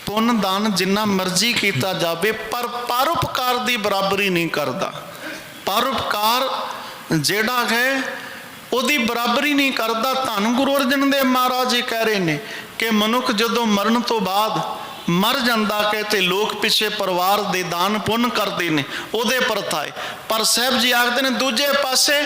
ਪੁੰਨ ਦਾਨ ਜਿੰਨਾ ਮਰਜ਼ੀ ਕੀਤਾ ਜਾਵੇ ਪਰ ਪਰਉਪਕਾਰ ਦੀ ਬਰਾਬਰੀ ਨਹੀਂ ਕਰਦਾ। ਪਰਉਪਕਾਰ ਜਿਹੜਾ ਹੈ ਉਹਦੀ ਬਰਾਬਰੀ ਨਹੀਂ ਕਰਦਾ। ਧੰਨ ਗੁਰੂ ਅਰਜਨ ਦੇਵ ਮਹਾਰਾਜ ਜੀ ਕਹਿ ਰਹੇ ਨੇ ਕਿ ਮਨੁੱਖ ਜਦੋਂ ਮਰਨ ਤੋਂ ਬਾਅਦ ਮਰ ਜਾਂਦਾ ਕਿ ਤੇ ਲੋਕ ਪਿੱਛੇ ਪਰਿਵਾਰ ਦੇ ਦਾਨ ਪੁੰਨ ਕਰਦੇ ਨੇ, ਉਹਦੇ ਪਰਥਾਏ, ਪਰ ਸਾਹਿਬ ਜੀ ਆਖਦੇ ਨੇ ਦੂਜੇ ਪਾਸੇ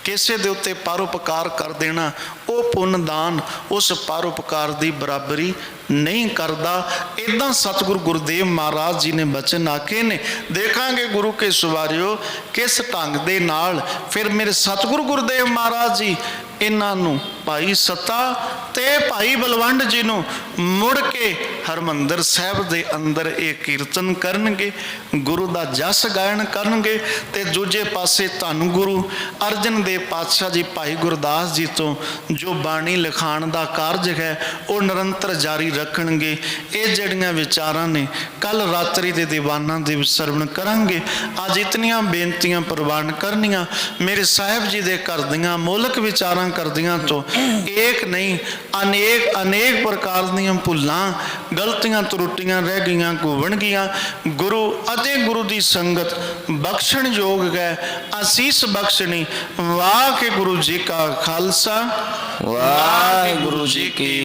ਕਿਸੇ ਦੇ ਉੱਤੇ ਪਰਉਪਕਾਰ ਕਰ ਦੇਣਾ, ਉਹ ਪੁੰਨ ਦਾਨ ਉਸ ਪਰਉਪਕਾਰ ਦੀ ਬਰਾਬਰੀ ਨਹੀਂ ਕਰਦਾ। ਇਦਾਂ ਸਤਿਗੁਰੂ ਗੁਰਦੇਵ ਮਹਾਰਾਜ ਜੀ ਨੇ ਬਚਨ ਆਖੇ ਨੇ। ਦੇਖਾਂਗੇ ਗੁਰੂ ਕੇ ਸਵਾਰਿਓ ਕਿਸ ਢੰਗ ਦੇ ਨਾਲ ਫਿਰ ਮੇਰੇ ਸਤਿਗੁਰੂ ਗੁਰਦੇਵ ਮਹਾਰਾਜ ਜੀ ਇਹਨਾਂ ਨੂੰ ਭਾਈ ਸੱਤਾ ਤੇ ਭਾਈ ਬਲਵੰਡ ਜੀ ਨੂੰ ਮੁੜ ਕੇ ਹਰਮੰਦਰ ਸਾਹਿਬ ਦੇ ਅੰਦਰ ਇਹ ਕੀਰਤਨ ਕਰਨਗੇ, ਗੁਰੂ ਦਾ ਜਸ ਗਾਇਨ ਕਰਨਗੇ ਤੇ ਦੂਜੇ ਪਾਸੇ ਧੰਨ ਗੁਰੂ ਅਰਜਨ ਦੇਵ ਪਾਤਸ਼ਾਹ ਜੀ ਭਾਈ ਗੁਰਦਾਸ ਜੀ ਤੋਂ ਜੋ ਬਾਣੀ ਲਿਖਾਣ ਦਾ ਕਾਰਜ ਹੈ ਉਹ ਨਿਰੰਤਰ ਜਾਰੀ ਰੱਖਣਗੇ। ਇਹ ਜਿਹੜੀਆਂ ਵਿਚਾਰਾਂ ਨੇ ਕੱਲ ਰਾਤਰੀ ਦੇ ਦੀਵਾਨਾਂ ਦੇ ਵਿੱਚ ਸਰਵਣ ਕਰਾਂਗੇ। ਅੱਜ ਇਤਨੀਆਂ ਬੇਨਤੀਆਂ ਪ੍ਰਵਾਨ ਕਰਨੀਆਂ ਮੇਰੇ ਸਾਹਿਬ ਜੀ ਦੇ ਘਰ ਦੀਆਂ ਮੌਲਕ ਵਿਚਾਰਾਂ ਕਰਦਿਆਂ ਤੋਂ ਇੱਕ ਨਹੀਂ ਅਨੇਕ ਪ੍ਰਕਾਰ ਦੀਆਂ ਭੁੱਲਾਂ ਗਲਤੀਆਂ ਤਰੁੱਟੀਆਂ ਰਹਿ ਗਈਆਂ, ਘੋਵਣ ਗਈਆਂ। ਗੁਰੂ ਅਤੇ ਗੁਰੂ ਦੀ ਸੰਗਤ ਬਖਸ਼ਣ ਯੋਗ ਹੈ, ਅਸੀਸ ਬਖਸ਼ਣੀ। ਵਾਹਿਗੁਰੂ ਜੀ ਕਾ ਖਾਲਸਾ, ਵਾਹਿਗੁਰੂ ਜੀ ਕੀ